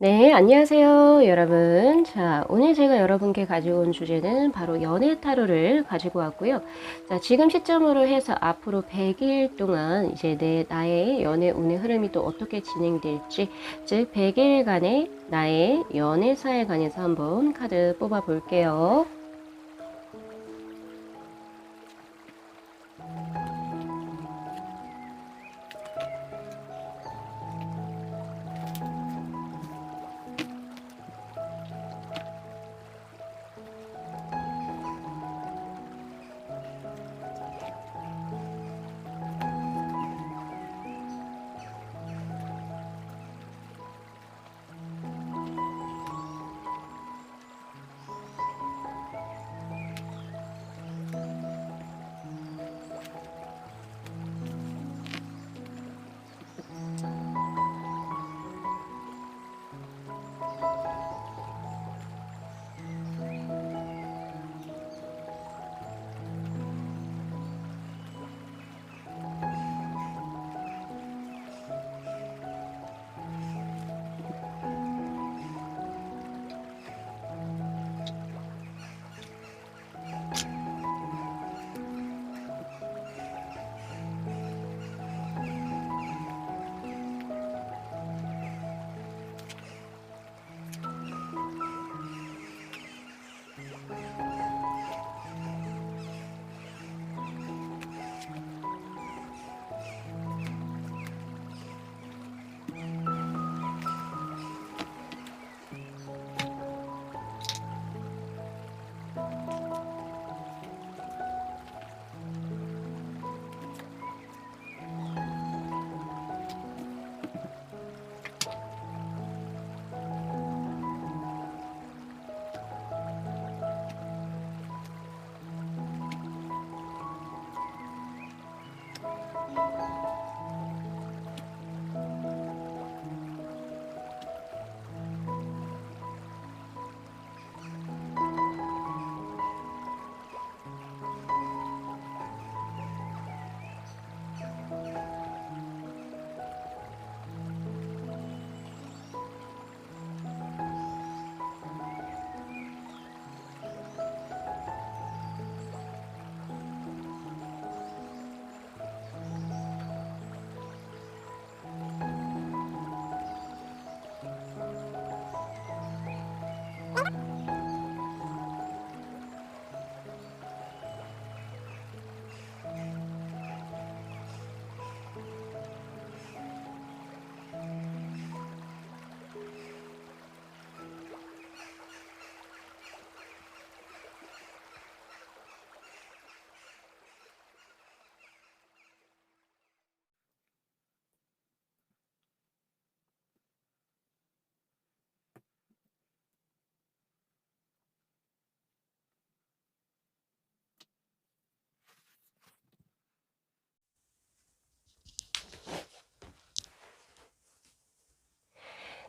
네, 안녕하세요, 여러분. 자, 오늘 제가 여러분께 가지고 온 주제는 바로 연애 타로를 가지고 왔고요. 자, 지금 시점으로 해서 앞으로 100일 동안 이제 나의 연애 운의 흐름이 또 어떻게 진행될지, 즉, 100일간의 나의 연애사에 관해서 한번 카드 뽑아 볼게요.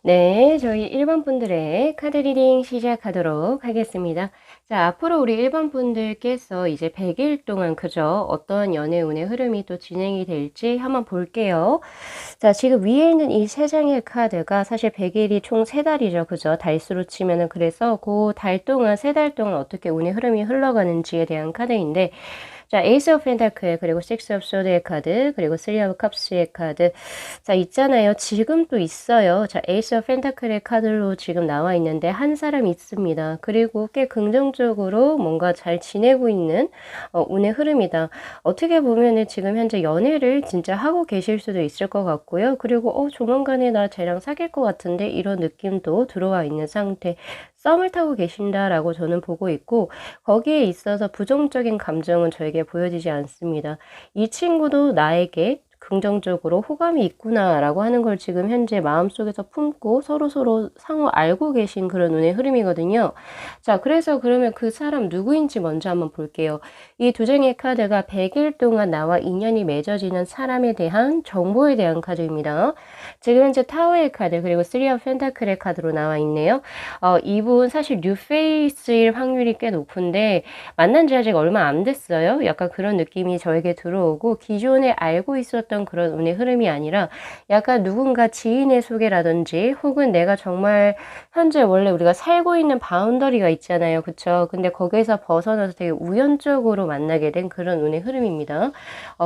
네, 저희 1번 분들의 카드 리딩 시작하도록 하겠습니다. 자, 앞으로 우리 1번 분들께서 이제 100일 동안 그죠? 어떤 연애 운의 흐름이 또 진행이 될지 한번 볼게요. 자, 지금 위에 있는 이 세 장의 카드가 사실 100일이 총 3달이죠. 그죠? 달수로 치면은 그래서 그 달 동안, 3달 동안 어떻게 운의 흐름이 흘러가는지에 대한 카드인데 자, 에이스 오브 펜타클 그리고 식스 오브 소드의 카드 그리고 쓰리 오브 컵스의 카드 자 있잖아요. 지금 또 있어요. 자, 에이스 오브 펜타클의 카드로 지금 나와 있는데 한 사람 있습니다. 그리고 꽤 긍정적으로 뭔가 잘 지내고 있는 운의 흐름이다. 어떻게 보면은 지금 현재 연애를 진짜 하고 계실 수도 있을 것 같고요. 그리고 조만간에 나 쟤랑 사귈 것 같은데 이런 느낌도 들어와 있는 상태. 썸을 타고 계신다라고 저는 보고 있고 거기에 있어서 부정적인 감정은 저에게 보여지지 않습니다. 이 친구도 나에게 긍정적으로 호감이 있구나라고 하는 걸 지금 현재 마음속에서 품고 서로서로 상호 알고 계신 그런 운의 흐름이거든요. 자, 그래서 그러면 그 사람 누구인지 먼저 한번 볼게요. 이 두 장의 카드가 100일 동안 나와 인연이 맺어지는 사람에 대한 정보에 대한 카드입니다. 지금 현재 타워의 카드 그리고 쓰리 오브 펜타클의 카드로 나와 있네요. 이분 사실 뉴페이스일 확률이 꽤 높은데 만난 지 아직 얼마 안 됐어요. 약간 그런 느낌이 저에게 들어오고 기존에 알고 있었던 어떤 그런 운의 흐름이 아니라 약간 누군가 지인의 소개라든지 혹은 내가 정말 현재 원래 우리가 살고 있는 바운더리가 있잖아요. 그쵸? 근데 거기에서 벗어나서 되게 우연적으로 만나게 된 그런 운의 흐름입니다.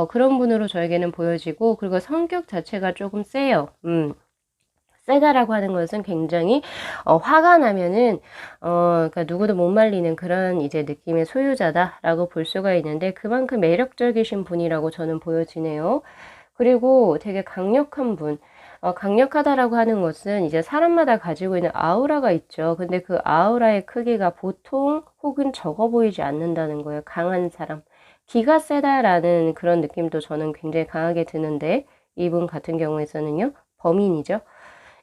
그런 분으로 저에게는 보여지고, 그리고 성격 자체가 조금 세요. 세다라고 하는 것은 굉장히 화가 나면은 그러니까 누구도 못 말리는 그런 이제 느낌의 소유자다라고 볼 수가 있는데, 그만큼 매력적이신 분이라고 저는 보여지네요. 그리고 되게 강력한 분. 강력하다라고 하는 것은 이제 사람마다 가지고 있는 아우라가 있죠. 근데 그 아우라의 크기가 보통 혹은 적어 보이지 않는다는 거예요. 강한 사람. 기가 세다라는 그런 느낌도 저는 굉장히 강하게 드는데, 이분 같은 경우에서는요. 범인이죠.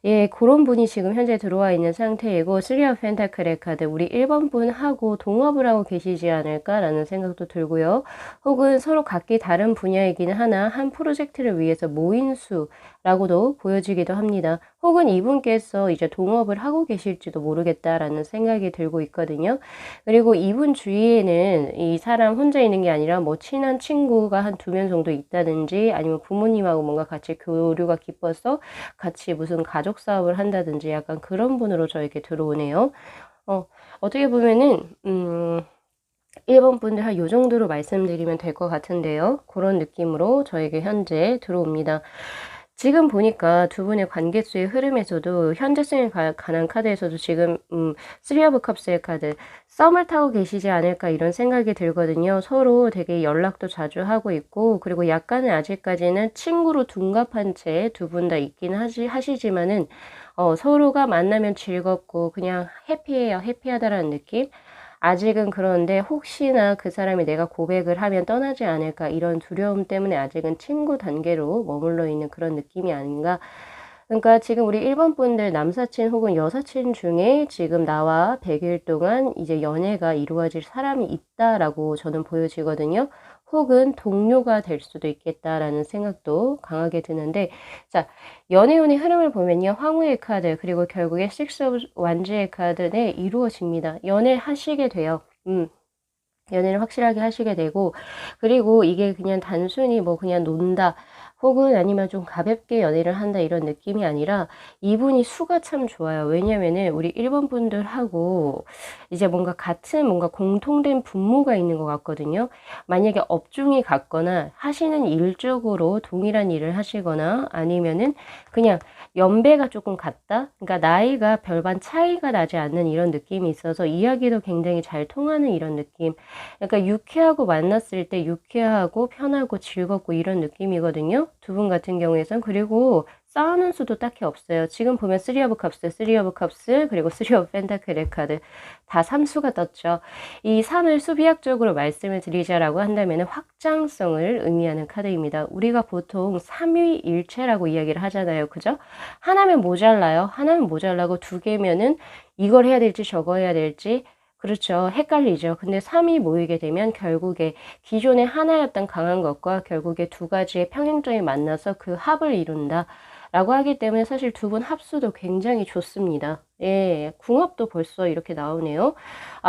예, 그런 분이 지금 현재 들어와 있는 상태이고, 쓰리 오브 펜타클의 카드, 우리 1번 분하고 동업을 하고 계시지 않을까라는 생각도 들고요. 혹은 서로 각기 다른 분야이기는 하나 한 프로젝트를 위해서 모인 수라고도 보여지기도 합니다. 혹은 이분께서 이제 동업을 하고 계실지도 모르겠다라는 생각이 들고 있거든요. 그리고 이분 주위에는 이 사람 혼자 있는 게 아니라 뭐 친한 친구가 한 2명 정도 있다든지, 아니면 부모님하고 뭔가 같이 교류가 깊어서 같이 무슨 가족 사업을 한다든지 약간 그런 분으로 저에게 들어오네요. 어떻게 보면은 1번 분들 한 요 정도로 말씀드리면 될 것 같은데요. 그런 느낌으로 저에게 현재 들어옵니다. 지금 보니까 두 분의 관계수의 흐름에서도 현재성에 관한 카드에서도 지금 쓰리 오브 컵스의 카드, 썸을 타고 계시지 않을까 이런 생각이 들거든요. 서로 되게 연락도 자주 하고 있고, 그리고 약간은 아직까지는 친구로 둔갑한 채 두 분 다 있긴 하시지만은 서로가 만나면 즐겁고 그냥 해피해요. 해피하다라는 느낌. 아직은 그런데 혹시나 그 사람이 내가 고백을 하면 떠나지 않을까 이런 두려움 때문에 아직은 친구 단계로 머물러 있는 그런 느낌이 아닌가. 그러니까 지금 우리 1번 분들 남사친 혹은 여사친 중에 지금 나와 100일 동안 이제 연애가 이루어질 사람이 있다라고 저는 보여지거든요. 혹은 동료가 될 수도 있겠다라는 생각도 강하게 드는데, 자, 연애운의 흐름을 보면요. 황후의 카드, 그리고 결국에 식스 오브 완즈의 카드, 네, 이루어집니다. 연애하시게 돼요. 연애를 확실하게 하시게 되고, 그리고 이게 그냥 단순히 뭐 그냥 논다, 혹은 아니면 좀 가볍게 연애를 한다 이런 느낌이 아니라, 이분이 수가 참 좋아요. 왜냐면은 우리 1번 분들하고 이제 뭔가 같은 뭔가 공통된 분모가 있는 것 같거든요. 만약에 업종이 같거나 하시는 일 쪽으로 동일한 일을 하시거나 아니면은 그냥 연배가 조금 같다? 그러니까 나이가 별반 차이가 나지 않는 이런 느낌이 있어서 이야기도 굉장히 잘 통하는 이런 느낌. 그러니까 유쾌하고 만났을 때 유쾌하고 편하고 즐겁고 이런 느낌이거든요. 두 분 같은 경우에선. 그리고 싸우는 수도 딱히 없어요. 지금 보면 쓰리 오브 컵스, 쓰리 오브 컵스, 그리고 쓰리 오브 펜타클의 카드 다 3수가 떴죠. 이 3을 수비학적으로 말씀을 드리자라고 한다면 확장성을 의미하는 카드입니다. 우리가 보통 3위일체라고 이야기를 하잖아요. 그죠? 하나면 모자라요. 하나면 모자라고 두 개면은 이걸 해야 될지 저거 해야 될지, 그렇죠. 헷갈리죠. 근데 3이 모이게 되면 결국에 기존에 하나였던 강한 것과 결국에 두 가지의 평행점이 만나서 그 합을 이룬다 라고 하기 때문에 사실 두 분 합수도 굉장히 좋습니다. 예, 궁합도 벌써 이렇게 나오네요.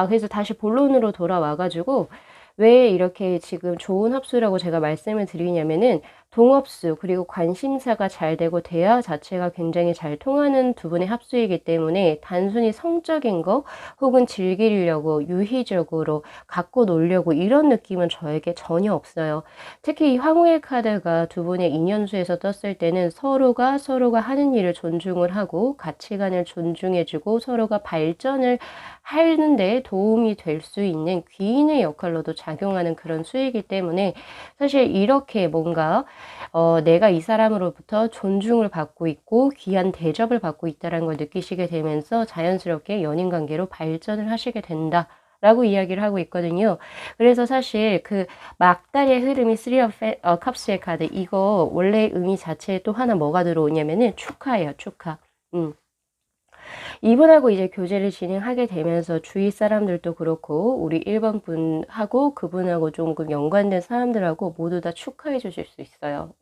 그래서 다시 본론으로 돌아와 가지고 왜 이렇게 지금 좋은 합수라고 제가 말씀을 드리냐면은, 동업수 그리고 관심사가 잘 되고 대화 자체가 굉장히 잘 통하는 두 분의 합수이기 때문에 단순히 성적인 거 혹은 즐기려고 유희적으로 갖고 놀려고 이런 느낌은 저에게 전혀 없어요. 특히 이 황후의 카드가 두 분의 인연수에서 떴을 때는 서로가 하는 일을 존중을 하고 가치관을 존중해주고 서로가 발전을 하는데 도움이 될 수 있는 귀인의 역할로도 작용하는 그런 수이기 때문에, 사실 이렇게 뭔가 내가 이 사람으로부터 존중을 받고 있고 귀한 대접을 받고 있다는 걸 느끼시게 되면서 자연스럽게 연인 관계로 발전을 하시게 된다 라고 이야기를 하고 있거든요. 그래서 사실 그 막달의 흐름이 쓰리 오브 컵스의 카드, 이거 원래 의미 자체에 또 하나 뭐가 들어오냐면은 축하예요. 축하. 이분하고 이제 교제를 진행하게 되면서 주위 사람들도 그렇고 우리 1번 분하고 그분하고 조금 연관된 사람들하고 모두 다 축하해 주실 수 있어요.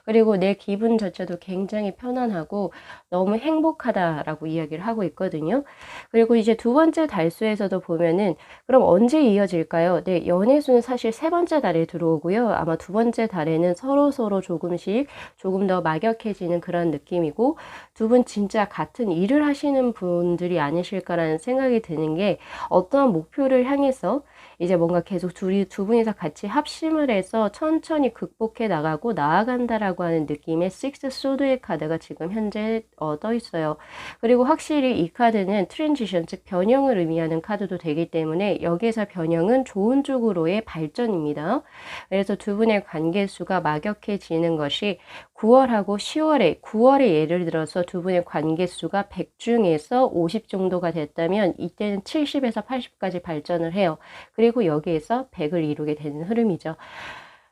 그리고 내 기분 자체도 굉장히 편안하고 너무 행복하다라고 이야기를 하고 있거든요. 그리고 이제 두 번째 달수에서도 보면은 그럼 언제 이어질까요? 네, 연애수는 사실 세 번째 달에 들어오고요. 아마 두 번째 달에는 서로서로 조금씩 조금 더 막역해지는 그런 느낌이고, 두 분 진짜 같은 일을 하시는 분들이 아니실까라는 생각이 드는 게, 어떠한 목표를 향해서 이제 뭔가 계속 두 분이서 같이 합심을 해서 천천히 극복해 나가고 나아간다라고 하는 느낌의 식스 소드의 카드가 지금 현재 떠 있어요. 그리고 확실히 이 카드는 트랜지션, 즉 변형을 의미하는 카드도 되기 때문에 여기에서 변형은 좋은 쪽으로의 발전입니다. 그래서 두 분의 관계수가 막역해지는 것이 9월하고 10월에, 9월에 예를 들어서 두 분의 관계수가 100 중에서 50 정도가 됐다면 이때는 70에서 80까지 발전을 해요. 그리고 여기에서 100을 이루게 되는 흐름이죠.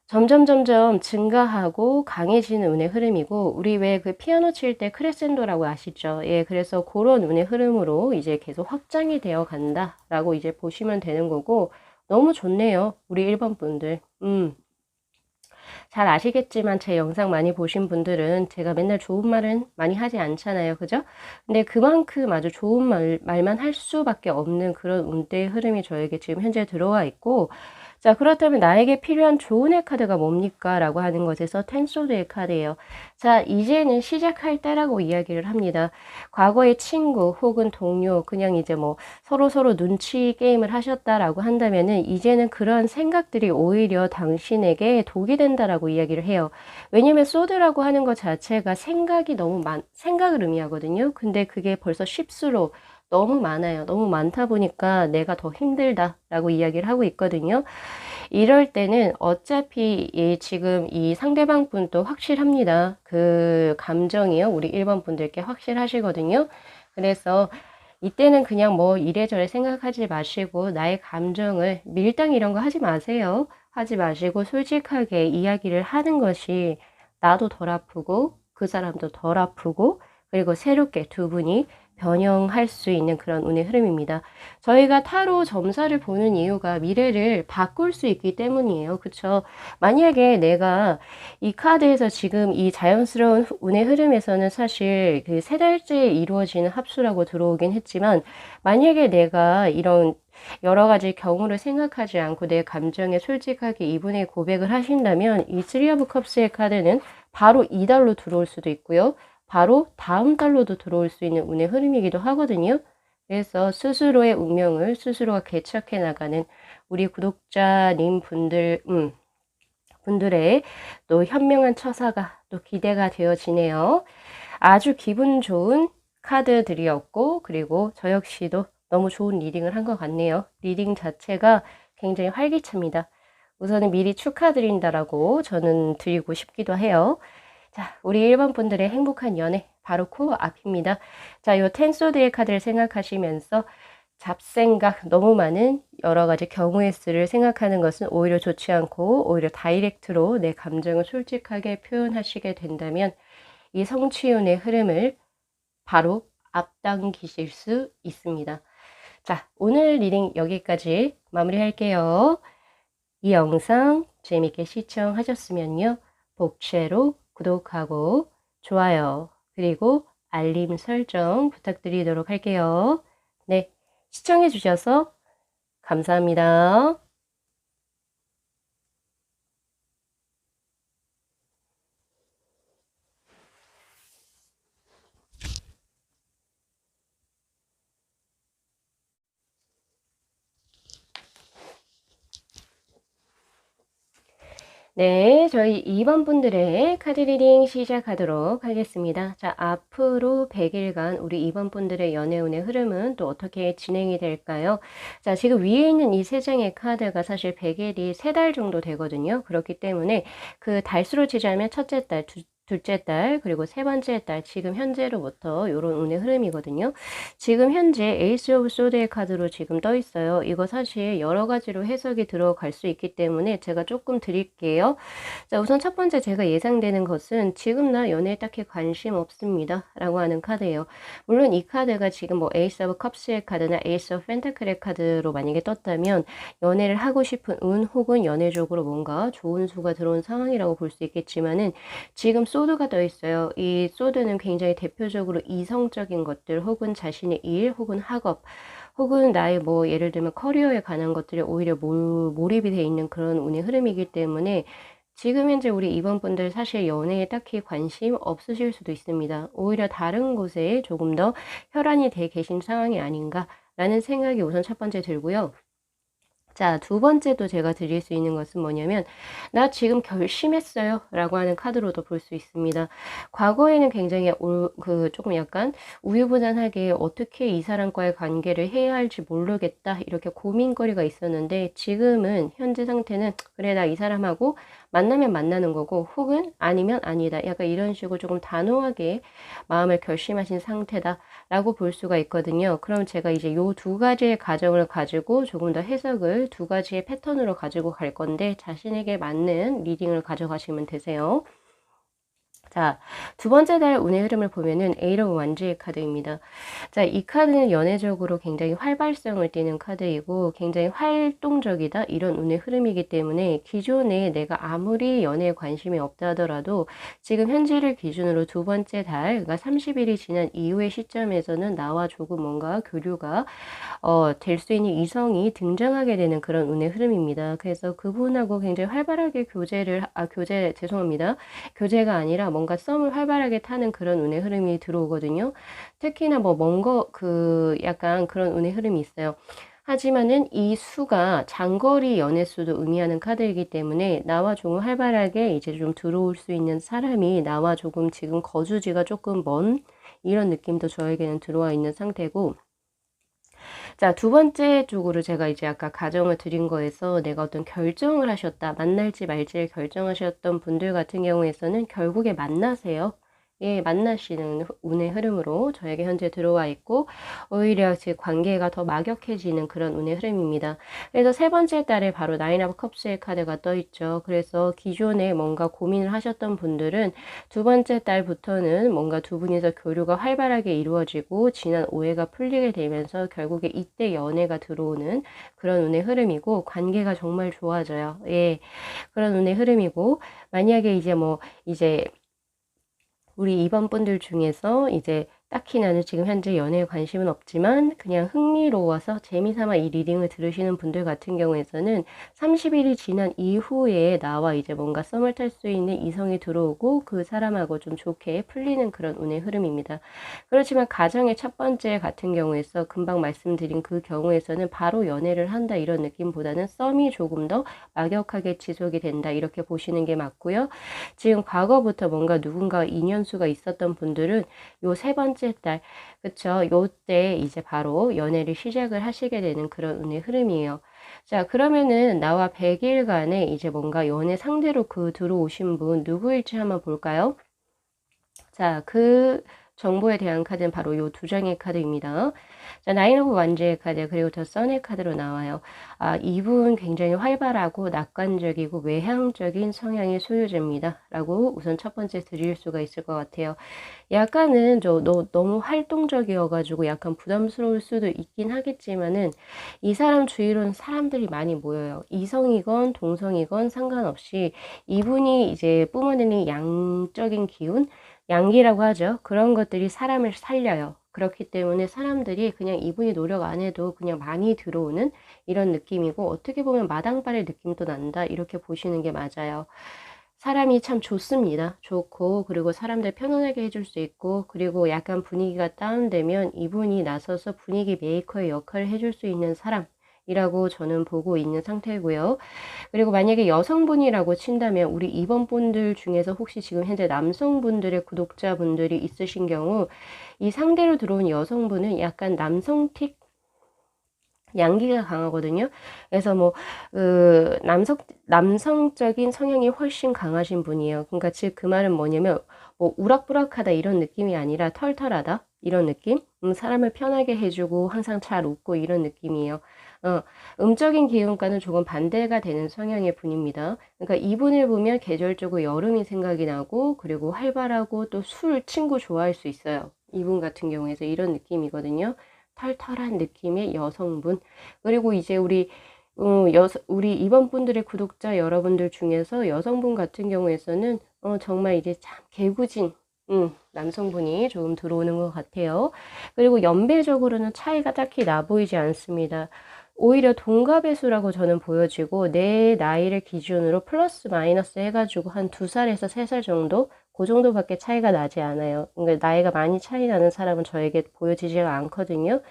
점점 증가하고 강해지는 운의 흐름이고, 우리 왜 그 피아노 칠 때 크레센도라고 아시죠? 예, 그래서 그런 운의 흐름으로 이제 계속 확장이 되어 간다라고 이제 보시면 되는 거고, 너무 좋네요. 우리 1번 분들. 잘 아시겠지만 제 영상 많이 보신 분들은 제가 맨날 좋은 말은 많이 하지 않잖아요. 그죠? 근데 그만큼 아주 좋은 말만 할 수밖에 없는 그런 운대의 흐름이 저에게 지금 현재 들어와 있고, 자, 그렇다면 나에게 필요한 조언의 카드가 뭡니까? 라고 하는 것에서 텐소드의 카드예요. 자, 이제는 시작할 때라고 이야기를 합니다. 과거의 친구 혹은 동료, 그냥 이제 뭐 서로 눈치 게임을 하셨다라고 한다면은 이제는 그런 생각들이 오히려 당신에게 독이 된다라고 이야기를 해요. 왜냐면 소드라고 하는 것 자체가 생각이 생각을 의미하거든요. 근데 그게 벌써 쉽수록 너무 많아요. 너무 많다 보니까 내가 더 힘들다라고 이야기를 하고 있거든요. 이럴 때는 어차피 지금 이 상대방 분도 확실합니다. 그 감정이요. 우리 1번 분들께 확실하시거든요. 그래서 이때는 그냥 뭐 이래저래 생각하지 마시고 나의 감정을 밀당 이런 거 하지 마세요. 하지 마시고 솔직하게 이야기를 하는 것이 나도 덜 아프고 그 사람도 덜 아프고, 그리고 새롭게 두 분이 변형할 수 있는 그런 운의 흐름입니다. 저희가 타로 점사를 보는 이유가 미래를 바꿀 수 있기 때문이에요. 그쵸? 만약에 내가 이 카드에서 지금 이 자연스러운 운의 흐름에서는 사실 그 세 달째에 이루어지는 합수라고 들어오긴 했지만, 만약에 내가 이런 여러 가지 경우를 생각하지 않고 내 감정에 솔직하게 이분의 고백을 하신다면 이 쓰리 오브 컵스의 카드는 바로 이달로 들어올 수도 있고요. 바로 다음 달로도 들어올 수 있는 운의 흐름이기도 하거든요. 그래서 스스로의 운명을 스스로가 개척해 나가는 우리 구독자님 분들의 또 현명한 처사가 또 기대가 되어지네요. 아주 기분 좋은 카드들이었고, 그리고 저 역시도 너무 좋은 리딩을 한 것 같네요. 리딩 자체가 굉장히 활기찹니다. 우선은 미리 축하드린다라고 저는 드리고 싶기도 해요. 자, 우리 1번 분들의 행복한 연애 바로 코어 앞입니다. 자, 요 텐소드의 카드를 생각하시면서 잡생각, 너무 많은 여러 가지 경우의 수를 생각하는 것은 오히려 좋지 않고, 오히려 다이렉트로 내 감정을 솔직하게 표현하시게 된다면 이 성취운의 흐름을 바로 앞당기실 수 있습니다. 자, 오늘 리딩 여기까지 마무리할게요. 이 영상 재밌게 시청하셨으면요, 복채로 구독하고 좋아요, 그리고 알림 설정 부탁드리도록 할게요. 네, 시청해 주셔서 감사합니다. 네, 저희 2번 분들의 카드 리딩 시작하도록 하겠습니다. 자, 앞으로 100일간 우리 2번 분들의 연애운의 흐름은 또 어떻게 진행이 될까요? 자, 지금 위에 있는 이 세 장의 카드가 사실 100일이 3달 정도 되거든요. 그렇기 때문에 그 달수로 치자면 첫째 달, 둘째 달 그리고 세 번째 달 지금 현재로부터 요런 운의 흐름이거든요. 지금 현재 에이스 오브 소드의 카드로 지금 떠 있어요. 이거 사실 여러 가지로 해석이 들어갈 수 있기 때문에 제가 조금 드릴게요. 자, 우선 첫 번째 제가 예상되는 것은 지금 나 연애에 딱히 관심 없습니다 라고 하는 카드예요. 물론 이 카드가 지금 뭐 에이스 오브 컵스의 카드나 에이스 오브 펜타클의 카드로 만약에 떴다면 연애를 하고 싶은 운 혹은 연애적으로 뭔가 좋은 수가 들어온 상황이라고 볼 수 있겠지만은 지금 소드가 떠 있어요. 이 소드는 굉장히 대표적으로 이성적인 것들 혹은 자신의 일 혹은 학업 혹은 나의 뭐 예를 들면 커리어에 관한 것들이 오히려 몰입이 돼 있는 그런 운의 흐름이기 때문에 지금 현재 우리 이번 분들 사실 연애에 딱히 관심 없으실 수도 있습니다. 오히려 다른 곳에 조금 더 혈안이 돼 계신 상황이 아닌가라는 생각이 우선 첫 번째 들고요. 자, 두 번째도 제가 드릴 수 있는 것은 뭐냐면 나 지금 결심했어요 라고 하는 카드로도 볼 수 있습니다. 과거에는 굉장히 조금 약간 우유부단하게 어떻게 이 사람과의 관계를 해야 할지 모르겠다 이렇게 고민거리가 있었는데 지금은 현재 상태는 그래 나 이 사람하고 만나면 만나는 거고 혹은 아니면 아니다 약간 이런 식으로 조금 단호하게 마음을 결심하신 상태다 라고 볼 수가 있거든요. 그럼 제가 이제 요 두 가지의 가정을 가지고 조금 더 해석을 두 가지의 패턴으로 가지고 갈 건데 자신에게 맞는 리딩을 가져가시면 되세요. 자, 두 번째 달 운의 흐름을 보면은 에이러 완즈의 카드입니다. 자, 이 카드는 연애적으로 굉장히 활발성을 띠는 카드이고 굉장히 활동적이다 이런 운의 흐름이기 때문에 기존에 내가 아무리 연애에 관심이 없다 하더라도 지금 현재를 기준으로 두 번째 달, 그러니까 30일이 지난 이후의 시점에서는 나와 조금 뭔가 교류가 될 수 있는 이성이 등장하게 되는 그런 운의 흐름입니다. 그래서 그분하고 굉장히 활발하게 죄송합니다. 교제가 아니라 뭔가 썸을 활발하게 타는 그런 운의 흐름이 들어오거든요. 특히나 뭐 약간 그런 운의 흐름이 있어요. 하지만은 이 수가 장거리 연애 수도 의미하는 카드이기 때문에 나와 조금 활발하게 이제 좀 들어올 수 있는 사람이 나와 조금 지금 거주지가 조금 먼 이런 느낌도 저에게는 들어와 있는 상태고 자, 두 번째 쪽으로 제가 이제 아까 가정을 드린 거에서 내가 어떤 결정을 하셨다. 만날지 말지를 결정하셨던 분들 같은 경우에서는 결국에 만나세요. 예, 만나시는 운의 흐름으로 저에게 현재 들어와 있고 오히려 제 관계가 더 막역해지는 그런 운의 흐름입니다. 그래서 세 번째 달에 바로 나인 오브 컵스의 카드가 떠 있죠. 그래서 기존에 뭔가 고민을 하셨던 분들은 두 번째 달부터는 뭔가 두 분이서 교류가 활발하게 이루어지고 지난 오해가 풀리게 되면서 결국에 이때 연애가 들어오는 그런 운의 흐름이고 관계가 정말 좋아져요. 예, 그런 운의 흐름이고 만약에 이제 우리 이번 분들 중에서 이제 딱히 나는 지금 현재 연애에 관심은 없지만 그냥 흥미로워서 재미삼아 이 리딩을 들으시는 분들 같은 경우에서는 30일이 지난 이후에 나와 이제 뭔가 썸을 탈 수 있는 이성이 들어오고 그 사람하고 좀 좋게 풀리는 그런 운의 흐름입니다. 그렇지만 가정의 첫 번째 같은 경우에서 금방 말씀드린 그 경우에서는 바로 연애를 한다 이런 느낌보다는 썸이 조금 더 막역하게 지속이 된다 이렇게 보시는 게 맞고요. 지금 과거부터 뭔가 누군가와 인연수가 있었던 분들은 요 세 번째 달, 그쵸? 요때 이제 바로 연애를 시작을 하시게 되는 그런 운의 흐름이에요. 자, 그러면은 나와 100일간의 이제 뭔가 연애 상대로 들어오신 분 누구일지 한번 볼까요? 자, 그 정보에 대한 카드는 바로 요 두 장의 카드입니다. 자, 나인 오브 완즈의 카드 그리고 더 선의 카드로 나와요. 아, 이분 굉장히 활발하고 낙관적이고 외향적인 성향의 소유자입니다. 라고 우선 첫 번째 드릴 수가 있을 것 같아요. 약간은 너무 활동적이어가지고 약간 부담스러울 수도 있긴 하겠지만은 이 사람 주위로는 사람들이 많이 모여요. 이성이건 동성이건 상관없이 이분이 이제 뿜어내는 양적인 기운 양기라고 하죠. 그런 것들이 사람을 살려요. 그렇기 때문에 사람들이 그냥 이분이 노력 안 해도 그냥 많이 들어오는 이런 느낌이고 어떻게 보면 마당발의 느낌도 난다 이렇게 보시는 게 맞아요. 사람이 참 좋습니다. 좋고 그리고 사람들 편안하게 해줄 수 있고 그리고 약간 분위기가 다운되면 이분이 나서서 분위기 메이커의 역할을 해줄 수 있는 사람이라고 저는 보고 있는 상태고요. 그리고 만약에 여성분이라고 친다면 우리 이번 분들 중에서 혹시 지금 현재 남성분들의 구독자분들이 있으신 경우 이 상대로 들어온 여성분은 약간 양기가 강하거든요. 그래서 뭐, 남성적인 성향이 훨씬 강하신 분이에요. 그러니까 즉 그 말은 뭐냐면, 뭐, 우락부락하다 이런 느낌이 아니라 털털하다 이런 느낌? 사람을 편하게 해주고 항상 잘 웃고 이런 느낌이에요. 어, 음적인 기운과는 조금 반대가 되는 성향의 분입니다. 그러니까 이분을 보면 계절적으로 여름이 생각이 나고, 그리고 활발하고 또 술, 친구 좋아할 수 있어요. 이분 같은 경우에서 이런 느낌이거든요. 털털한 느낌의 여성분. 그리고 이제 우리 이번 분들의 구독자 여러분들 중에서 여성분 같은 경우에서는 정말 이제 참 개구진 남성분이 조금 들어오는 것 같아요. 그리고 연배적으로는 차이가 딱히 나 보이지 않습니다. 오히려 동갑의 수라고 저는 보여지고, 내 나이를 기준으로 플러스 마이너스 해가지고 한 2살에서 3살 정도? 그 정도밖에 차이가 나지 않아요. 그러니까 나이가 많이 차이 나는 사람은 저에게 보여지지가 않거든요.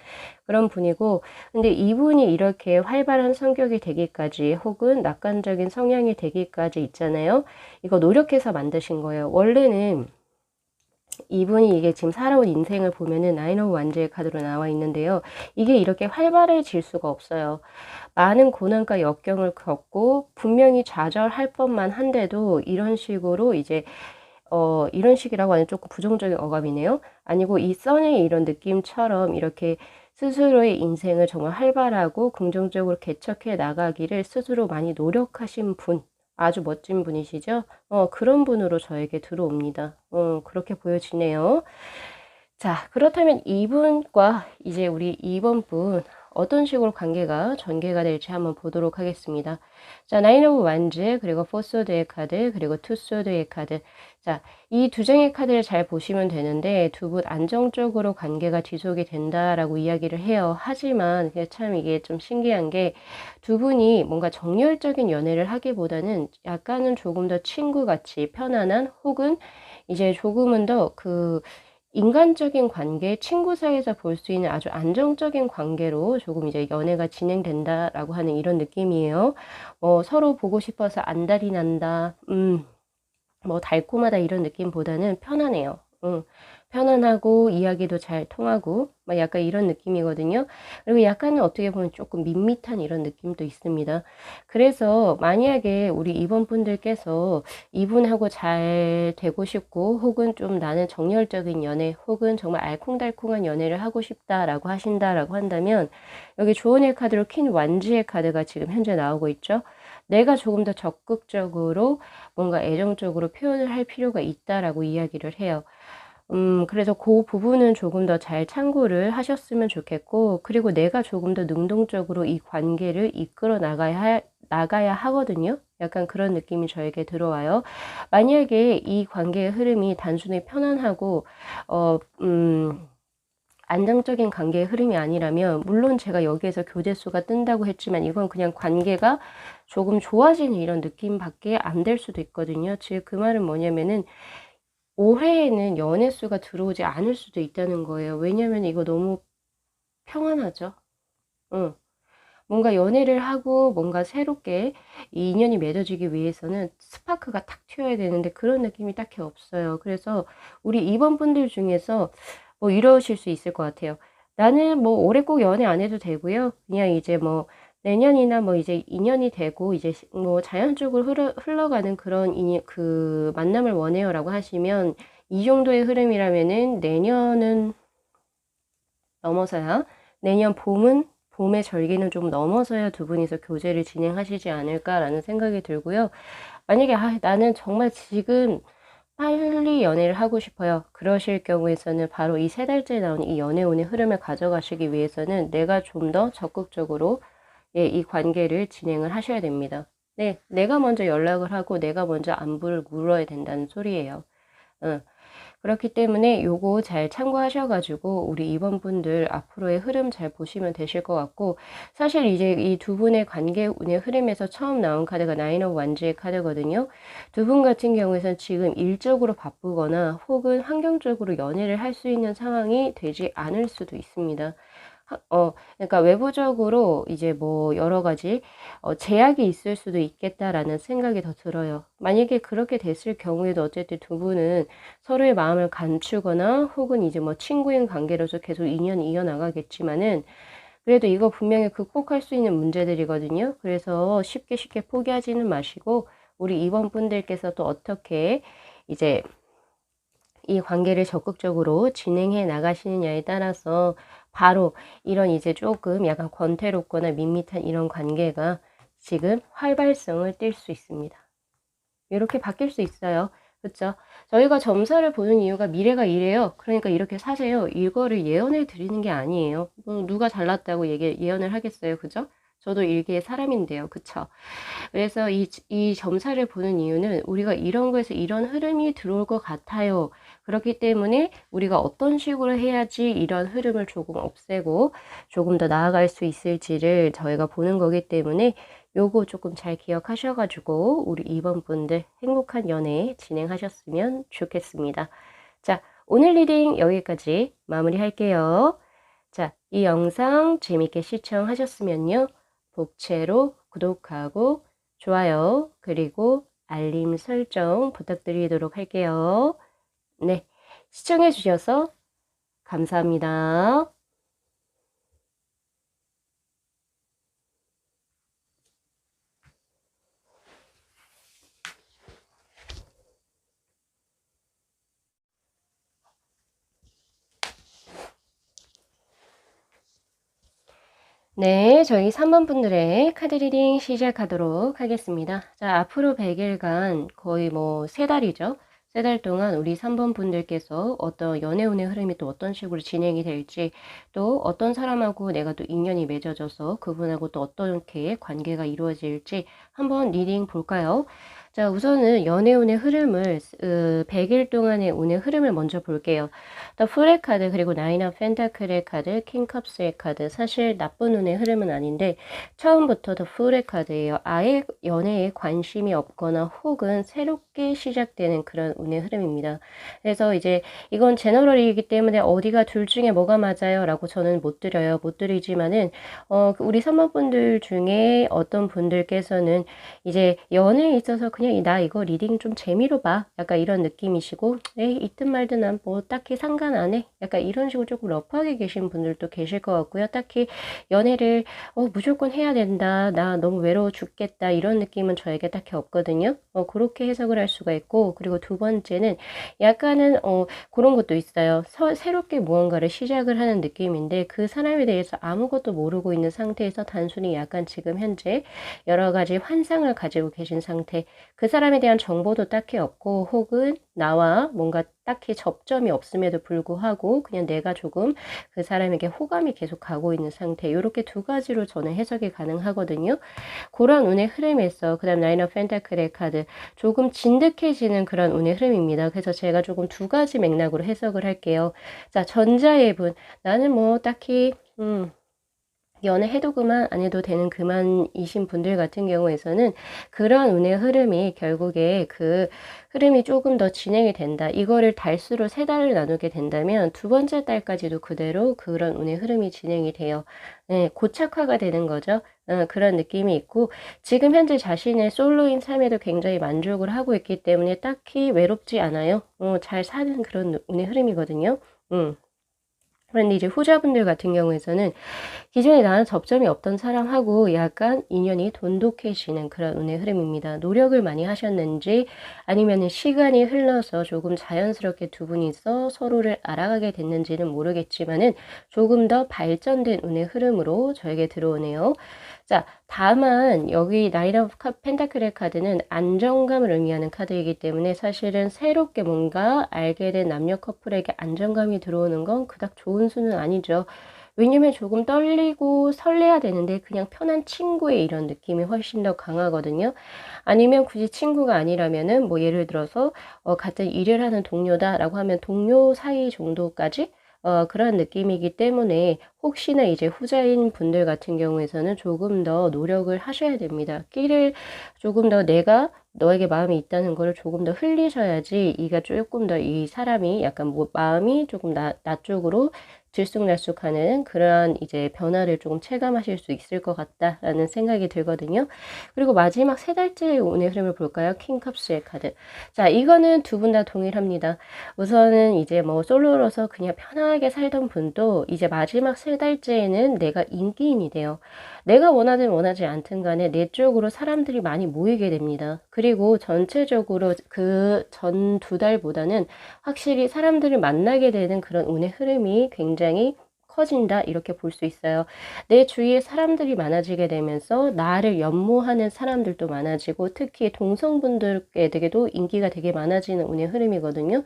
그런 분이고, 근데 이분이 이렇게 활발한 성격이 되기까지 혹은 낙관적인 성향이 되기까지 있잖아요. 이거 노력해서 만드신 거예요. 원래는 이분이 이게 지금 살아온 인생을 보면은 나인 오브 완즈의 카드로 나와 있는데요. 이게 이렇게 활발해질 수가 없어요. 많은 고난과 역경을 겪고 분명히 좌절할 법만 한데도 이런 식으로 이제 이런 식이라고 하면 조금 부정적인 어감이네요. 아니고 이 선의 이런 느낌처럼 이렇게 스스로의 인생을 정말 활발하고 긍정적으로 개척해 나가기를 스스로 많이 노력하신 분, 아주 멋진 분이시죠? 그런 분으로 저에게 들어옵니다. 그렇게 보여지네요. 자, 그렇다면 이분과 이제 우리 2번 분 어떤 식으로 관계가 전개가 될지 한번 보도록 하겠습니다. 자, 나인 오브 완즈, 그리고 포소드의 카드, 그리고 투소드의 카드. 자, 이 두 장의 카드를 잘 보시면 되는데 두 분 안정적으로 관계가 지속이 된다라고 이야기를 해요. 하지만 참 이게 좀 신기한 게 두 분이 뭔가 정열적인 연애를 하기보다는 약간은 조금 더 친구같이 편안한 혹은 이제 조금은 더그 인간적인 관계, 친구 사이에서 볼 수 있는 아주 안정적인 관계로 조금 이제 연애가 진행된다라고 하는 이런 느낌이에요. 서로 보고 싶어서 안달이 난다, 뭐 달콤하다 이런 느낌보다는 편안해요. 편안하고 이야기도 잘 통하고 막 약간 이런 느낌이거든요. 그리고 약간은 어떻게 보면 조금 밋밋한 이런 느낌도 있습니다. 그래서 만약에 우리 이번 분들께서 이분하고 잘 되고 싶고 혹은 좀 나는 정열적인 연애 혹은 정말 알콩달콩한 연애를 하고 싶다라고 하신다라고 한다면 여기 조언의 카드로 퀸 완지의 카드가 지금 현재 나오고 있죠. 내가 조금 더 적극적으로 뭔가 애정적으로 표현을 할 필요가 있다라고 이야기를 해요. 그래서 그 부분은 조금 더 잘 참고를 하셨으면 좋겠고, 그리고 내가 조금 더 능동적으로 이 관계를 이끌어 나가야 하거든요. 약간 그런 느낌이 저에게 들어와요. 만약에 이 관계의 흐름이 단순히 편안하고, 안정적인 관계의 흐름이 아니라면, 물론 제가 여기에서 교제수가 뜬다고 했지만, 이건 그냥 관계가 조금 좋아지는 이런 느낌밖에 안 될 수도 있거든요. 즉, 그 말은 뭐냐면은, 올해에는 연애 수가 들어오지 않을 수도 있다는 거예요. 왜냐면 이거 너무 평안하죠. 응. 뭔가 연애를 하고 뭔가 새롭게 이 인연이 맺어지기 위해서는 스파크가 탁 튀어야 되는데 그런 느낌이 딱히 없어요. 그래서 우리 이번 분들 중에서 뭐 이러실 수 있을 것 같아요. 나는 뭐 올해 꼭 연애 안 해도 되고요. 그냥 이제 뭐 내년이나 뭐 이제 인연이 되고 이제 뭐 자연적으로 흘러가는 그런 그 만남을 원해요라고 하시면 이 정도의 흐름이라면은 내년은 넘어서야 내년 봄의 절기는 좀 넘어서야 두 분이서 교제를 진행하시지 않을까라는 생각이 들고요. 만약에 나는 정말 지금 빨리 연애를 하고 싶어요. 그러실 경우에서는 바로 이 3달째 나온 이 연애운의 흐름을 가져가시기 위해서는 내가 좀 더 적극적으로 이 관계를 진행을 하셔야 됩니다. 네, 내가 먼저 연락을 하고 내가 먼저 안부를 물어야 된다는 소리예요. 그렇기 때문에 요거 잘 참고하셔가지고 우리 이번 분들 앞으로의 흐름 잘 보시면 되실 것 같고, 사실 이제 이 두 분의 관계 운의 흐름에서 처음 나온 카드가 나인 오브 완즈의 카드거든요. 두 분 같은 경우에는 지금 일적으로 바쁘거나 혹은 환경적으로 연애를 할 수 있는 상황이 되지 않을 수도 있습니다. 그러니까 외부적으로 이제 뭐 여러 가지 제약이 있을 수도 있겠다라는 생각이 더 들어요. 만약에 그렇게 됐을 경우에도 어쨌든 두 분은 서로의 마음을 감추거나 혹은 이제 뭐 친구인 관계로서 계속 인연이 이어나가겠지만은 그래도 이거 분명히 극복할 수 있는 문제들이거든요. 그래서 쉽게 쉽게 포기하지는 마시고 우리 2번 분들께서 또 어떻게 이제 이 관계를 적극적으로 진행해 나가시느냐에 따라서 바로 이런 이제 조금 약간 권태롭거나 밋밋한 이런 관계가 지금 활발성을 띨 수 있습니다. 이렇게 바뀔 수 있어요. 그쵸? 저희가 점사를 보는 이유가 미래가 이래요. 그러니까 이렇게 사세요. 이거를 예언해 드리는 게 아니에요. 누가 잘났다고 예언을 하겠어요. 그죠? 저도 일개의 사람인데요. 그쵸? 그래서 이 점사를 보는 이유는 우리가 이런 거에서 이런 흐름이 들어올 것 같아요. 그렇기 때문에 우리가 어떤 식으로 해야지 이런 흐름을 조금 없애고 조금 더 나아갈 수 있을지를 저희가 보는 거기 때문에 요거 조금 잘 기억하셔가지고 우리 2번 분들 행복한 연애 진행하셨으면 좋겠습니다. 자, 오늘 리딩 여기까지 마무리할게요. 자, 이 영상 재밌게 시청하셨으면요. 복채로 구독하고 좋아요 그리고 알림 설정 부탁드리도록 할게요. 네, 시청해 주셔서 감사합니다. 네, 저희 3번 분들의 카드 리딩 시작하도록 하겠습니다. 자, 앞으로 100일간 거의 뭐 3달이죠. 3달 동안 우리 3번 분들께서 어떤 연애운의 흐름이 또 어떤 식으로 진행이 될지, 또 어떤 사람하고 내가 또 인연이 맺어져서 그분하고 또 어떻게 관계가 이루어질지 한번 리딩 볼까요? 자, 우선은 연애운의 흐름을 100일 동안의 운의 흐름을 먼저 볼게요. 더 풀의 카드 그리고 나인 오브 펜타클의 카드 킹컵스의 카드 사실 나쁜 운의 흐름은 아닌데 처음부터 더 풀의 카드예요. 아예 연애에 관심이 없거나 혹은 새롭게 시작되는 그런 운의 흐름입니다. 그래서 이제 이건 제너럴이기 때문에 어디가 둘 중에 뭐가 맞아요 라고 저는 못 드려요. 못 드리지만은 우리 3번 분들 중에 어떤 분들께서는 이제 연애에 있어서 그냥 나 이거 리딩 좀 재미로 봐 약간 이런 느낌이시고 에이 있든 말든 난 뭐 딱히 상관 안 해 약간 이런 식으로 조금 러프하게 계신 분들도 계실 것 같고요. 딱히 연애를 무조건 해야 된다 나 너무 외로워 죽겠다 이런 느낌은 저에게 딱히 없거든요. 그렇게 해석을 할 수가 있고 그리고 두 번째는 약간은 그런 것도 있어요. 새롭게 무언가를 시작을 하는 느낌인데 그 사람에 대해서 아무것도 모르고 있는 상태에서 단순히 약간 지금 현재 여러 가지 환상을 가지고 계신 상태 그 사람에 대한 정보도 딱히 없고 혹은 나와 뭔가 딱히 접점이 없음에도 불구하고 그냥 내가 조금 그 사람에게 호감이 계속 가고 있는 상태 이렇게 두 가지로 저는 해석이 가능하거든요. 그런 운의 흐름에서 그 다음 나인 오브 펜타클의 카드 조금 진득해지는 그런 운의 흐름입니다. 그래서 제가 조금 두 가지 맥락으로 해석을 할게요. 자, 전자의 분 나는 뭐 딱히 연애해도 그만 안 해도 되는 그만이신 분들 같은 경우에서는 그런 운의 흐름이 결국에 그 흐름이 조금 더 진행이 된다. 이거를 달수로 3달을 나누게 된다면 두 번째 달까지도 그대로 그런 운의 흐름이 진행이 돼요. 네, 고착화가 되는 거죠. 그런 느낌이 있고 지금 현재 자신의 솔로인 삶에도 굉장히 만족을 하고 있기 때문에 딱히 외롭지 않아요. 잘 사는 그런 운의 흐름이거든요. 그런데 이제 후자분들 같은 경우에서는 기존에 나는 접점이 없던 사람하고 약간 인연이 돈독해지는 그런 운의 흐름입니다. 노력을 많이 하셨는지 아니면 시간이 흘러서 조금 자연스럽게 두 분이서 서로를 알아가게 됐는지는 모르겠지만은 조금 더 발전된 운의 흐름으로 저에게 들어오네요. 자, 다만 여기 나인 오브 펜타클의 카드는 안정감을 의미하는 카드이기 때문에 사실은 새롭게 뭔가 알게 된 남녀 커플에게 안정감이 들어오는 건 그닥 좋은 수는 아니죠. 왜냐면 조금 떨리고 설레야 되는데 그냥 편한 친구의 이런 느낌이 훨씬 더 강하거든요. 아니면 굳이 친구가 아니라면은 뭐 예를 들어서 같은 일을 하는 동료다라고 하면 동료 사이 정도까지 그런 느낌이기 때문에 혹시나 이제 후자인 분들 같은 경우에서는 조금 더 노력을 하셔야 됩니다. 끼를 조금 더 내가 너에게 마음이 있다는 걸 조금 더 흘리셔야지 이가 조금 더 이 사람이 약간 뭐 마음이 조금 나 쪽으로 들쑥날쑥하는 그러한 이제 변화를 조금 체감하실 수 있을 것 같다라는 생각이 들거든요. 그리고 마지막 세 달째 운의 흐름을 볼까요? 킹컵스의 카드. 자, 이거는 두 분 다 동일합니다. 우선은 이제 뭐 솔로로서 그냥 편하게 살던 분도 이제 마지막 세 달째에는 내가 인기인이 돼요. 내가 원하든 원하지 않든 간에 내 쪽으로 사람들이 많이 모이게 됩니다. 그리고 전체적으로 그 전 두 달보다는 확실히 사람들을 만나게 되는 그런 운의 흐름이 굉장히 커진다 이렇게 볼 수 있어요. 내 주위에 사람들이 많아지게 되면서 나를 연모하는 사람들도 많아지고 특히 동성분들에게도 인기가 되게 많아지는 운의 흐름이거든요.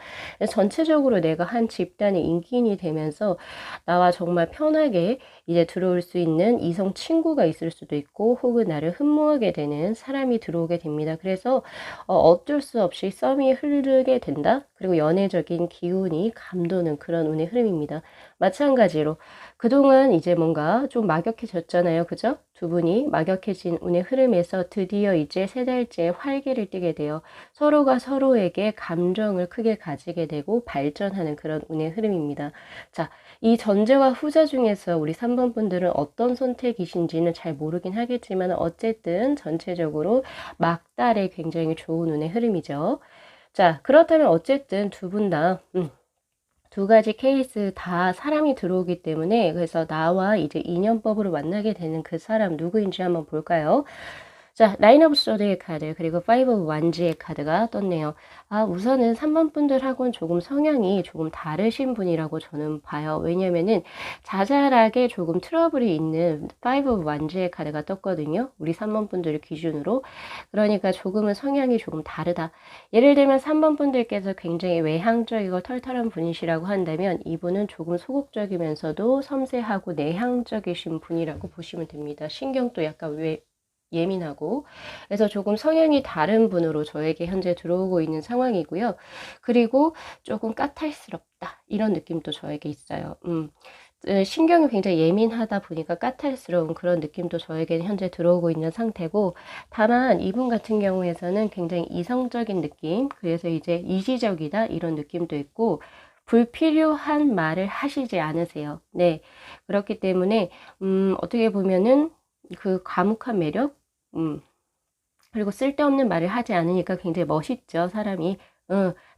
전체적으로 내가 한 집단의 인기인이 되면서 나와 정말 편하게 이제 들어올 수 있는 이성 친구가 있을 수도 있고 혹은 나를 흠모하게 되는 사람이 들어오게 됩니다. 그래서 어쩔 수 없이 썸이 흐르게 된다. 그리고 연애적인 기운이 감도는 그런 운의 흐름입니다. 마찬가지로 그동안 이제 뭔가 좀 막역해졌잖아요. 그죠? 두 분이 막역해진 운의 흐름에서 드디어 이제 세 달째 활기를 띠게 돼요. 서로가 서로에게 감정을 크게 가지게 되고 발전하는 그런 운의 흐름입니다. 자, 이 전제와 후자 중에서 우리 3번 분들은 어떤 선택이신지는 잘 모르긴 하겠지만 어쨌든 전체적으로 막달에 굉장히 좋은 운의 흐름이죠. 자, 그렇다면 어쨌든 두 분 다, 두 가지 케이스 다 사람이 들어오기 때문에 그래서 나와 이제 인연법으로 만나게 되는 그 사람 누구인지 한번 볼까요? 자, 나인 오브 소드의 카드 그리고 파이브 오브 완즈의 카드가 떴네요. 아, 우선은 3번 분들하고는 조금 성향이 조금 다르신 분이라고 저는 봐요. 왜냐면은 자잘하게 조금 트러블이 있는 파이브 오브 완즈의 카드가 떴거든요. 우리 3번 분들을 기준으로. 그러니까 조금은 성향이 조금 다르다. 예를 들면 3번 분들께서 굉장히 외향적이고 털털한 분이시라고 한다면 이분은 조금 소극적이면서도 섬세하고 내향적이신 분이라고 보시면 됩니다. 신경도 약간 예민하고 그래서 조금 성향이 다른 분으로 저에게 현재 들어오고 있는 상황이고요. 그리고 조금 까탈스럽다 이런 느낌도 저에게 있어요. 신경이 굉장히 예민하다 보니까 까탈스러운 그런 느낌도 저에게는 현재 들어오고 있는 상태고 다만 이분 같은 경우에서는 굉장히 이성적인 느낌 그래서 이제 이지적이다 이런 느낌도 있고 불필요한 말을 하시지 않으세요. 네. 그렇기 때문에 어떻게 보면은 그 과묵한 매력 그리고 쓸데없는 말을 하지 않으니까 굉장히 멋있죠, 사람이.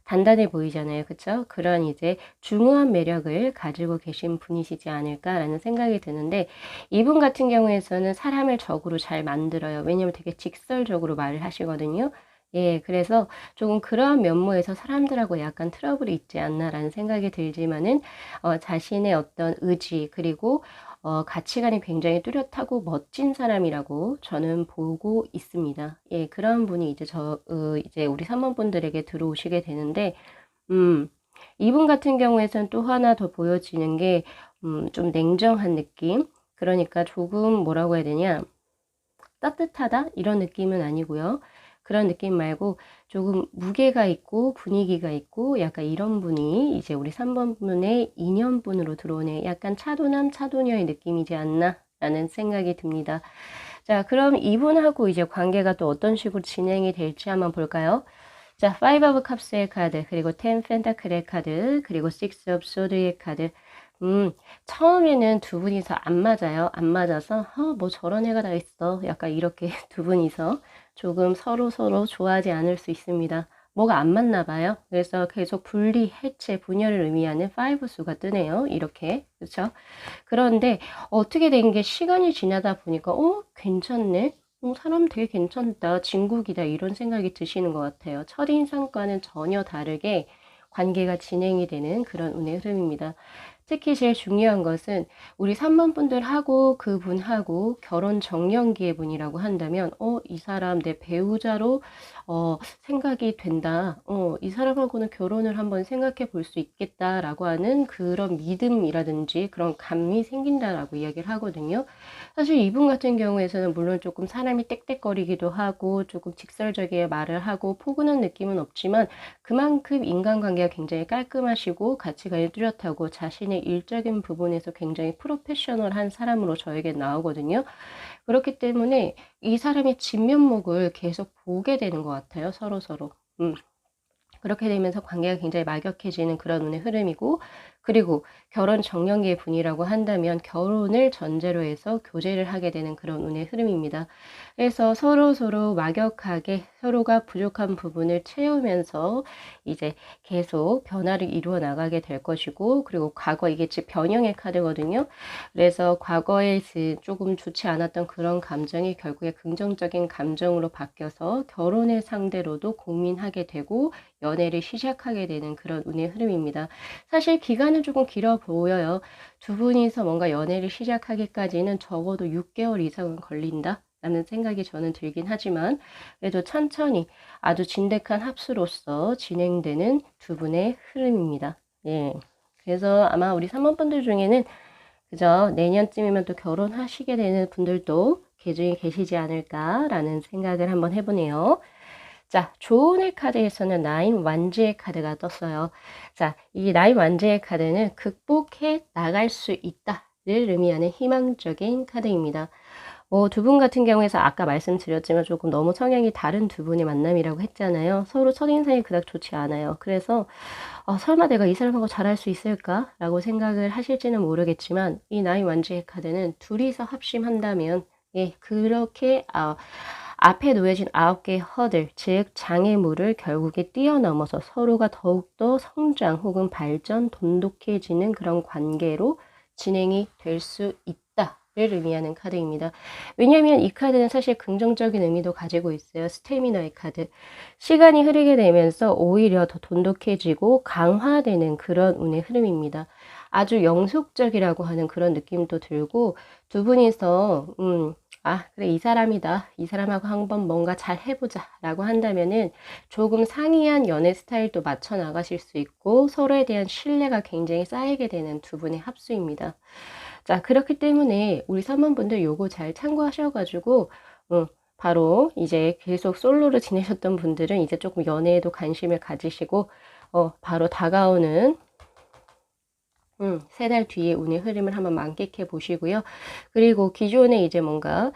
단단해 보이잖아요. 그쵸? 그런 이제 중후한 매력을 가지고 계신 분이시지 않을까라는 생각이 드는데, 이분 같은 경우에서는 사람을 적으로 잘 만들어요. 왜냐면 되게 직설적으로 말을 하시거든요. 예, 그래서 조금 그러한 면모에서 사람들하고 약간 트러블이 있지 않나라는 생각이 들지만은, 자신의 어떤 의지, 그리고 가치관이 굉장히 뚜렷하고 멋진 사람이라고 저는 보고 있습니다. 예, 그런 분이 이제 이제 우리 3번 분들에게 들어오시게 되는데, 이분 같은 경우에선 또 하나 더 보여지는 게, 좀 냉정한 느낌? 그러니까 조금 뭐라고 해야 되냐? 따뜻하다? 이런 느낌은 아니고요. 그런 느낌 말고 조금 무게가 있고 분위기가 있고 약간 이런 분이 이제 우리 3번 분의 인연분으로 들어오네. 약간 차도남 차도녀의 느낌이지 않나 라는 생각이 듭니다. 자, 그럼 이분하고 이제 관계가 또 어떤 식으로 진행이 될지 한번 볼까요? 자, 5 of Cups의 카드, 그리고 10 Pentacle의 카드, 그리고 6 of Swords의 카드. 처음에는 두 분이서 안 맞아요. 안 맞아서, 뭐 저런 애가 다 있어. 약간 이렇게 두 분이서 조금 서로 좋아하지 않을 수 있습니다. 뭐가 안 맞나 봐요. 그래서 계속 분리, 해체, 분열을 의미하는 5 수가 뜨네요. 이렇게. 그렇죠? 그런데 어떻게 된 게 시간이 지나다 보니까, 괜찮네? 사람 되게 괜찮다. 진국이다. 이런 생각이 드시는 것 같아요. 첫인상과는 전혀 다르게 관계가 진행이 되는 그런 운의 흐름입니다. 특히 제일 중요한 것은 우리 3번 분들하고 그분하고 결혼 정년기의 분이라고 한다면 이 사람 내 배우자로 생각이 된다. 이 사람하고는 결혼을 한번 생각해 볼 수 있겠다라고 하는 그런 믿음이라든지 그런 감이 생긴다라고 이야기를 하거든요. 사실 이분 같은 경우에서는 물론 조금 사람이 떽떽거리기도 하고 조금 직설적인 말을 하고 포근한 느낌은 없지만 그만큼 인간관계가 굉장히 깔끔하시고 가치관이 뚜렷하고 자신의 일적인 부분에서 굉장히 프로페셔널한 사람으로 저에게 나오거든요. 그렇기 때문에 이 사람의 진면목을 계속 보게 되는 것 같아요. 서로서로. 그렇게 되면서 관계가 굉장히 막역해지는 그런 운의 흐름이고 그리고 결혼 정년기의 분이라고 한다면 결혼을 전제로 해서 교제를 하게 되는 그런 운의 흐름입니다. 그래서 서로서로 막역하게 서로가 부족한 부분을 채우면서 이제 계속 변화를 이루어 나가게 될 것이고, 그리고 과거 이게 즉 변형의 카드거든요. 그래서 과거에 조금 좋지 않았던 그런 감정이 결국에 긍정적인 감정으로 바뀌어서 결혼을 상대로도 고민하게 되고 연애를 시작하게 되는 그런 운의 흐름입니다. 사실 기간은 조금 길어 보여요. 두 분이서 뭔가 연애를 시작하기까지는 적어도 6개월 이상은 걸린다 라는 생각이 저는 들긴 하지만, 그래도 천천히 아주 진득한 합수로서 진행되는 두 분의 흐름입니다. 예. 그래서 아마 우리 3번 분들 중에는 그죠? 내년쯤이면 또 결혼하시게 되는 분들도 계중에 계시지 않을까라는 생각을 한번 해보네요. 자, 조언의 카드에서는 나인 완지의 카드가 떴어요. 자, 이 나인 완지의 카드는 극복해 나갈 수 있다를 의미하는 희망적인 카드입니다. 두 분 같은 경우에서 아까 말씀드렸지만 조금 너무 성향이 다른 두 분의 만남이라고 했잖아요. 서로 첫인상이 그닥 좋지 않아요. 그래서 설마 내가 이 사람하고 잘할 수 있을까? 라고 생각을 하실지는 모르겠지만, 이 나인 완지의 카드는 둘이서 합심한다면, 예, 그렇게 앞에 놓여진 9개의 허들, 즉 장애물을 결국에 뛰어넘어서 서로가 더욱더 성장 혹은 발전, 돈독해지는 그런 관계로 진행이 될 수 있다를 의미하는 카드입니다. 왜냐하면 이 카드는 사실 긍정적인 의미도 가지고 있어요. 스태미너의 카드. 시간이 흐르게 되면서 오히려 더 돈독해지고 강화되는 그런 운의 흐름입니다. 아주 영속적이라고 하는 그런 느낌도 들고, 두 분이서 그래, 이 사람이다. 이 사람하고 한번 뭔가 잘 해보자 라고 한다면은 조금 상이한 연애 스타일도 맞춰 나가실 수 있고, 서로에 대한 신뢰가 굉장히 쌓이게 되는 두 분의 합수입니다. 자, 그렇기 때문에 우리 3번 분들 요거 잘 참고하셔가지고, 바로 이제 계속 솔로로 지내셨던 분들은 이제 조금 연애에도 관심을 가지시고, 바로 다가오는 3달 뒤에 운의 흐름을 한번 만끽해 보시고요. 그리고 기존에 이제 뭔가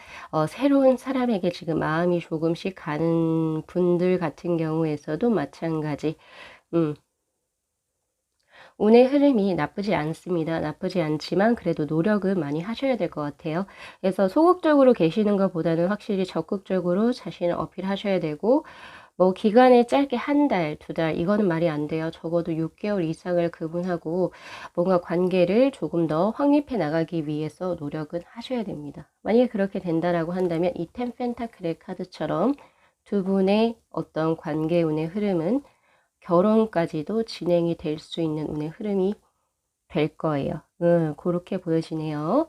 새로운 사람에게 지금 마음이 조금씩 가는 분들 같은 경우에서도 마찬가지 운의 흐름이 나쁘지 않습니다. 나쁘지 않지만 그래도 노력은 많이 하셔야 될 것 같아요. 그래서 소극적으로 계시는 것보다는 확실히 적극적으로 자신을 어필하셔야 되고, 기간을 짧게 1달, 2달, 이거는 말이 안 돼요. 적어도 6개월 이상을 그분하고 뭔가 관계를 조금 더 확립해 나가기 위해서 노력은 하셔야 됩니다. 만약에 그렇게 된다라고 한다면 이 텐 펜타클의 카드처럼 두 분의 어떤 관계 운의 흐름은 결혼까지도 진행이 될 수 있는 운의 흐름이 될 거예요. 그렇게 보여지네요.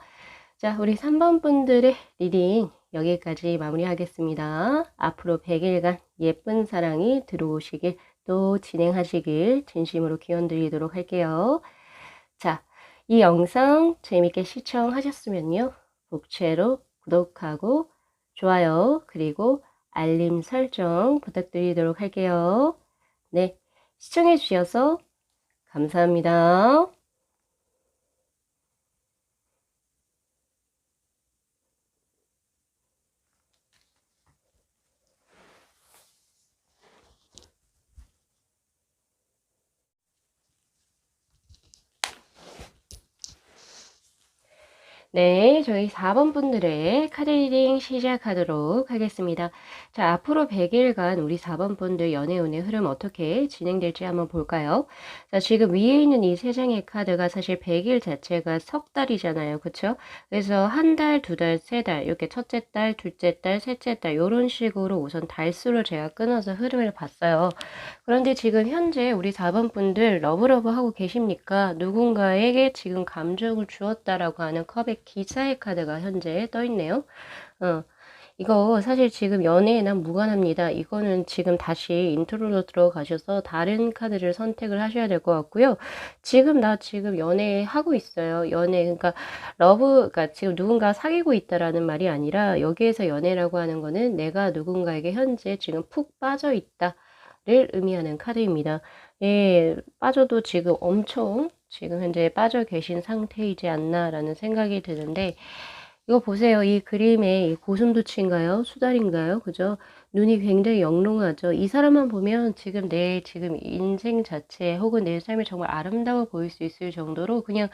자, 우리 3번 분들의 리딩 여기까지 마무리하겠습니다. 앞으로 100일간 예쁜 사랑이 들어오시길, 또 진행하시길 진심으로 기원드리도록 할게요. 자, 이 영상 재밌게 시청하셨으면요, 복채로 구독하고 좋아요, 그리고 알림 설정 부탁드리도록 할게요. 네, 시청해 주셔서 감사합니다. 네, 저희 4번 분들의 카드 리딩 시작하도록 하겠습니다. 자, 앞으로 100일간 우리 4번 분들 연애운의 흐름 어떻게 진행될지 한번 볼까요? 자, 지금 위에 있는 이 3장의 카드가 사실 100일 자체가 석 달이잖아요. 그쵸? 그래서 한 달, 2달, 3달, 이렇게 첫째 달, 둘째 달, 셋째 달, 이런 식으로 우선 달수를 제가 끊어서 흐름을 봤어요. 그런데 지금 현재 우리 4번 분들 러브러브 하고 계십니까? 누군가에게 지금 감정을 주었다라고 하는 컵의 기사의 카드가 현재 떠 있네요. 이거 사실 지금 연애에는 무관합니다. 이거는 지금 다시 인트로로 들어가셔서 다른 카드를 선택을 하셔야 될 것 같고요. 나 지금 연애하고 있어요. 그러니까 그러니까 지금 누군가 사귀고 있다라는 말이 아니라, 여기에서 연애라고 하는 거는 내가 누군가에게 현재 지금 푹 빠져 있다를 의미하는 카드입니다. 예, 빠져도 지금 엄청 지금 현재 빠져 계신 상태이지 않나라는 생각이 드는데, 이거 보세요. 이 그림에 이 고슴도치인가요? 수달인가요? 그죠? 눈이 굉장히 영롱하죠. 이 사람만 보면 지금 내 지금 인생 자체 혹은 내 삶이 정말 아름다워 보일 수 있을 정도로 그냥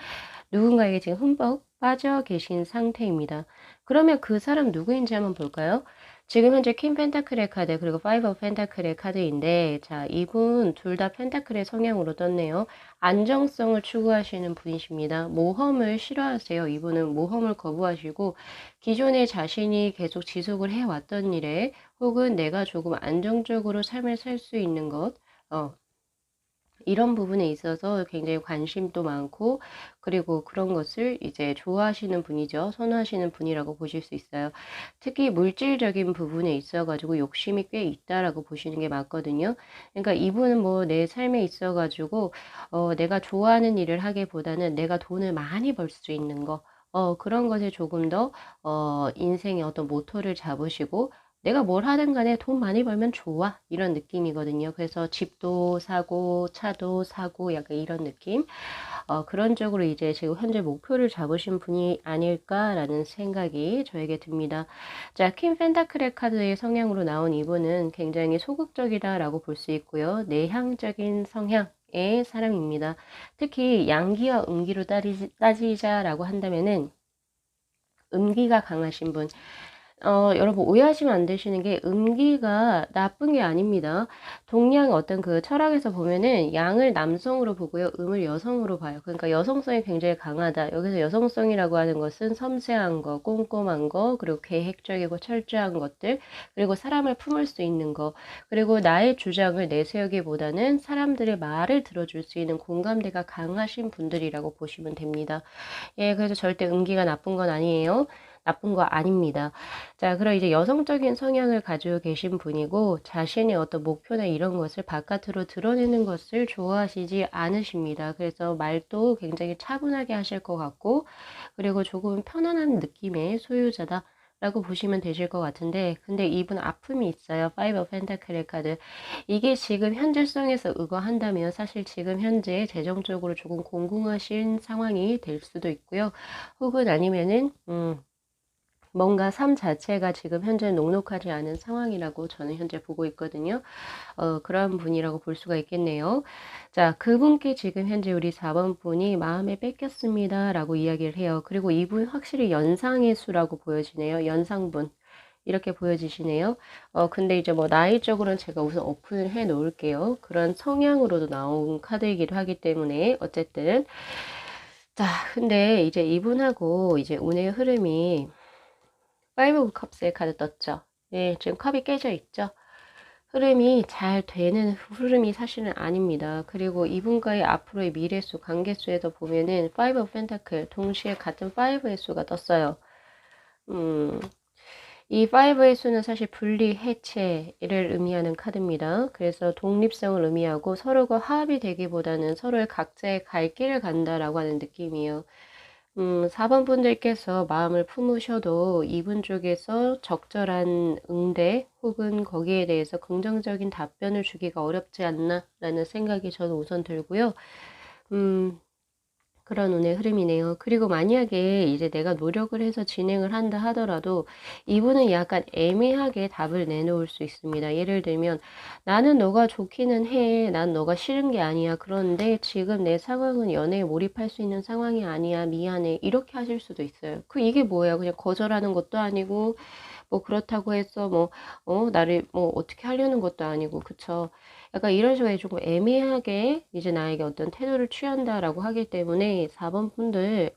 누군가에게 지금 흠뻑 빠져 계신 상태입니다. 그러면 그 사람 누구인지 한번 볼까요? 지금 현재 퀸 펜타클의 카드 그리고 파이브 오브 펜타클의 카드인데 자 이분 둘 다 펜타클의 성향으로 떴네요. 안정성을 추구하시는 분이십니다. 모험을 싫어하세요. 이분은 모험을 거부하시고 기존에 자신이 계속 지속을 해왔던 일에 혹은 내가 조금 안정적으로 삶을 살 수 있는 것 이런 부분에 있어서 굉장히 관심도 많고 그리고 그런 것을 이제 좋아하시는 분이죠. 선호하시는 분이라고 보실 수 있어요. 특히 물질적인 부분에 있어 가지고 욕심이 꽤 있다라고 보시는 게 맞거든요. 그러니까 이분은 뭐 내 삶에 있어 가지고 내가 좋아하는 일을 하기보다는 내가 돈을 많이 벌 수 있는 거 그런 것에 조금 더 인생의 어떤 모토를 잡으시고 '내가 뭘 하든 간에 돈 많이 벌면 좋아.' 이런 느낌이거든요. 그래서 집도 사고 차도 사고 약간 이런 느낌? 그런 쪽으로 이제 지금 현재 목표를 잡으신 분이 아닐까라는 생각이 저에게 듭니다. 자, 퀸 펜타클의 카드의 성향으로 나온 이분은 굉장히 소극적이다라고 볼 수 있고요. 내향적인 성향의 사람입니다. 특히 양기와 음기로 따지자라고 한다면은 음기가 강하신 분. 여러분 오해하시면 안 되시는 게 음기가 나쁜 게 아닙니다. 동양 어떤 그 철학에서 보면은 양을 남성으로 보고요. 음을 여성으로 봐요. 그러니까 여성성이 굉장히 강하다. 여기서 여성성이라고 하는 것은 섬세한 거, 꼼꼼한 거, 그리고 계획적이고 철저한 것들, 그리고 사람을 품을 수 있는 거, 그리고 나의 주장을 내세우기보다는 사람들의 말을 들어줄 수 있는 공감대가 강하신 분들이라고 보시면 됩니다. 예, 그래서 절대 음기가 나쁜 건 아니에요. 나쁜 거 아닙니다. 자, 그럼 이제 여성적인 성향을 가지고 계신 분이고 자신의 어떤 목표나 이런 것을 바깥으로 드러내는 것을 좋아하시지 않으십니다. 그래서 말도 굉장히 차분하게 하실 것 같고 그리고 조금 편안한 느낌의 소유자다. 라고 보시면 되실 것 같은데 근데 이분 아픔이 있어요. 파이브 오브 펜타클의 카드. 이게 지금 현재성에서 의거한다면 사실 지금 현재 재정적으로 조금 공공하신 상황이 될 수도 있고요. 혹은 아니면은 뭔가 삶 자체가 지금 현재 녹록하지 않은 상황이라고 저는 현재 보고 있거든요. 그런 분이라고 볼 수가 있겠네요. 자, 그분께 지금 현재 우리 4번 분이 마음에 뺏겼습니다. 라고 이야기를 해요. 그리고 이분 확실히 연상의 수라고 보여지네요. 연상분. 이렇게 보여지시네요. 근데 이제 뭐 나이적으로는 제가 우선 오픈을 해 놓을게요. 그런 성향으로도 나온 카드이기도 하기 때문에 어쨌든 자, 근데 이제 이분하고 이제 운의 흐름이 파이브 오브 컵스의 카드 떴죠. 예, 지금 컵이 깨져 있죠. 흐름이 잘 되는 흐름이 사실은 아닙니다. 그리고 이분과의 앞으로의 미래수, 관계수에도 보면은 파이브 오브 펜타클 동시에 같은 파이브의 수가 떴어요. 이 5의 수는 사실 분리, 해체를 의미하는 카드입니다. 그래서 독립성을 의미하고 서로가 화합이 되기보다는 서로의 각자의 갈 길을 간다라고 하는 느낌이에요. 4번 분들께서 마음을 품으셔도 이분 쪽에서 적절한 응대 혹은 거기에 대해서 긍정적인 답변을 주기가 어렵지 않나라는 생각이 저는 우선 들고요. 그런 운의 흐름이네요. 그리고 만약에 이제 내가 노력을 해서 진행을 한다 하더라도 이분은 약간 애매하게 답을 내놓을 수 있습니다. 예를 들면 나는 너가 좋기는 해. 난 너가 싫은 게 아니야. 그런데 지금 내 상황은 연애에 몰입할 수 있는 상황이 아니야. 미안해. 이렇게 하실 수도 있어요. 이게 뭐예요? 그냥 거절하는 것도 아니고 뭐 그렇다고 해서 뭐 나를 뭐 어떻게 하려는 것도 아니고 그쵸. 약간 이런 식으로 조금 애매하게 이제 나에게 어떤 태도를 취한다라고 하기 때문에 4번 분들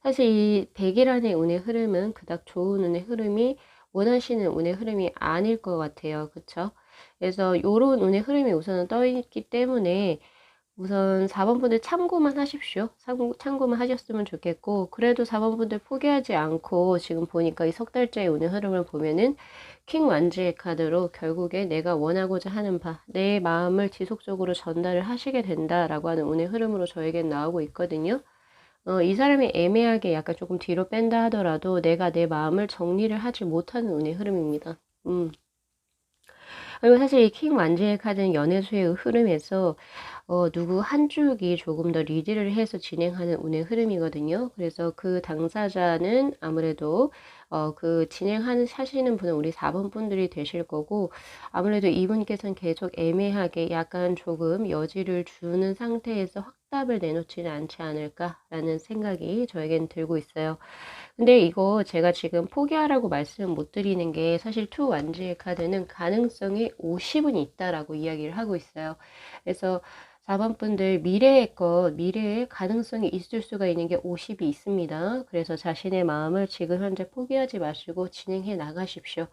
사실 이 백이라는 운의 흐름은 그닥 좋은 운의 흐름이 원하시는 운의 흐름이 아닐 것 같아요. 그쵸? 그래서 요런 운의 흐름이 우선은 떠 있기 때문에 우선 4번 분들 참고만 하십시오. 참고만 하셨으면 좋겠고 그래도 4번 분들 포기하지 않고 지금 보니까 이 석 달째의 운의 흐름을 보면은 킹 완즈의 카드로 결국에 내가 원하고자 하는 바, 내 마음을 지속적으로 전달을 하시게 된다라고 하는 운의 흐름으로 저에겐 나오고 있거든요. 이 사람이 애매하게 약간 조금 뒤로 뺀다 하더라도 내가 내 마음을 정리를 하지 못하는 운의 흐름입니다. 그리고 사실 이 킹 완즈의 카드는 연애수의 흐름에서 누구 한쪽이 조금 더 리드를 해서 진행하는 운의 흐름이거든요. 그래서 그 당사자는 아무래도 그 하시는 분은 우리 4번 분들이 되실 거고, 아무래도 이분께서는 계속 애매하게 약간 조금 여지를 주는 상태에서 확답을 내놓지는 않지 않을까라는 생각이 저에겐 들고 있어요. 근데 이거 제가 지금 포기하라고 말씀을 못 드리는 게, 사실 투 완지의 카드는 가능성이 50은 있다라고 이야기를 하고 있어요. 그래서 4번 분들 미래에 가능성이 있을 수가 있는 게 50이 있습니다. 그래서 자신의 마음을 지금 현재 포기하지 마시고 진행해 나가십시오.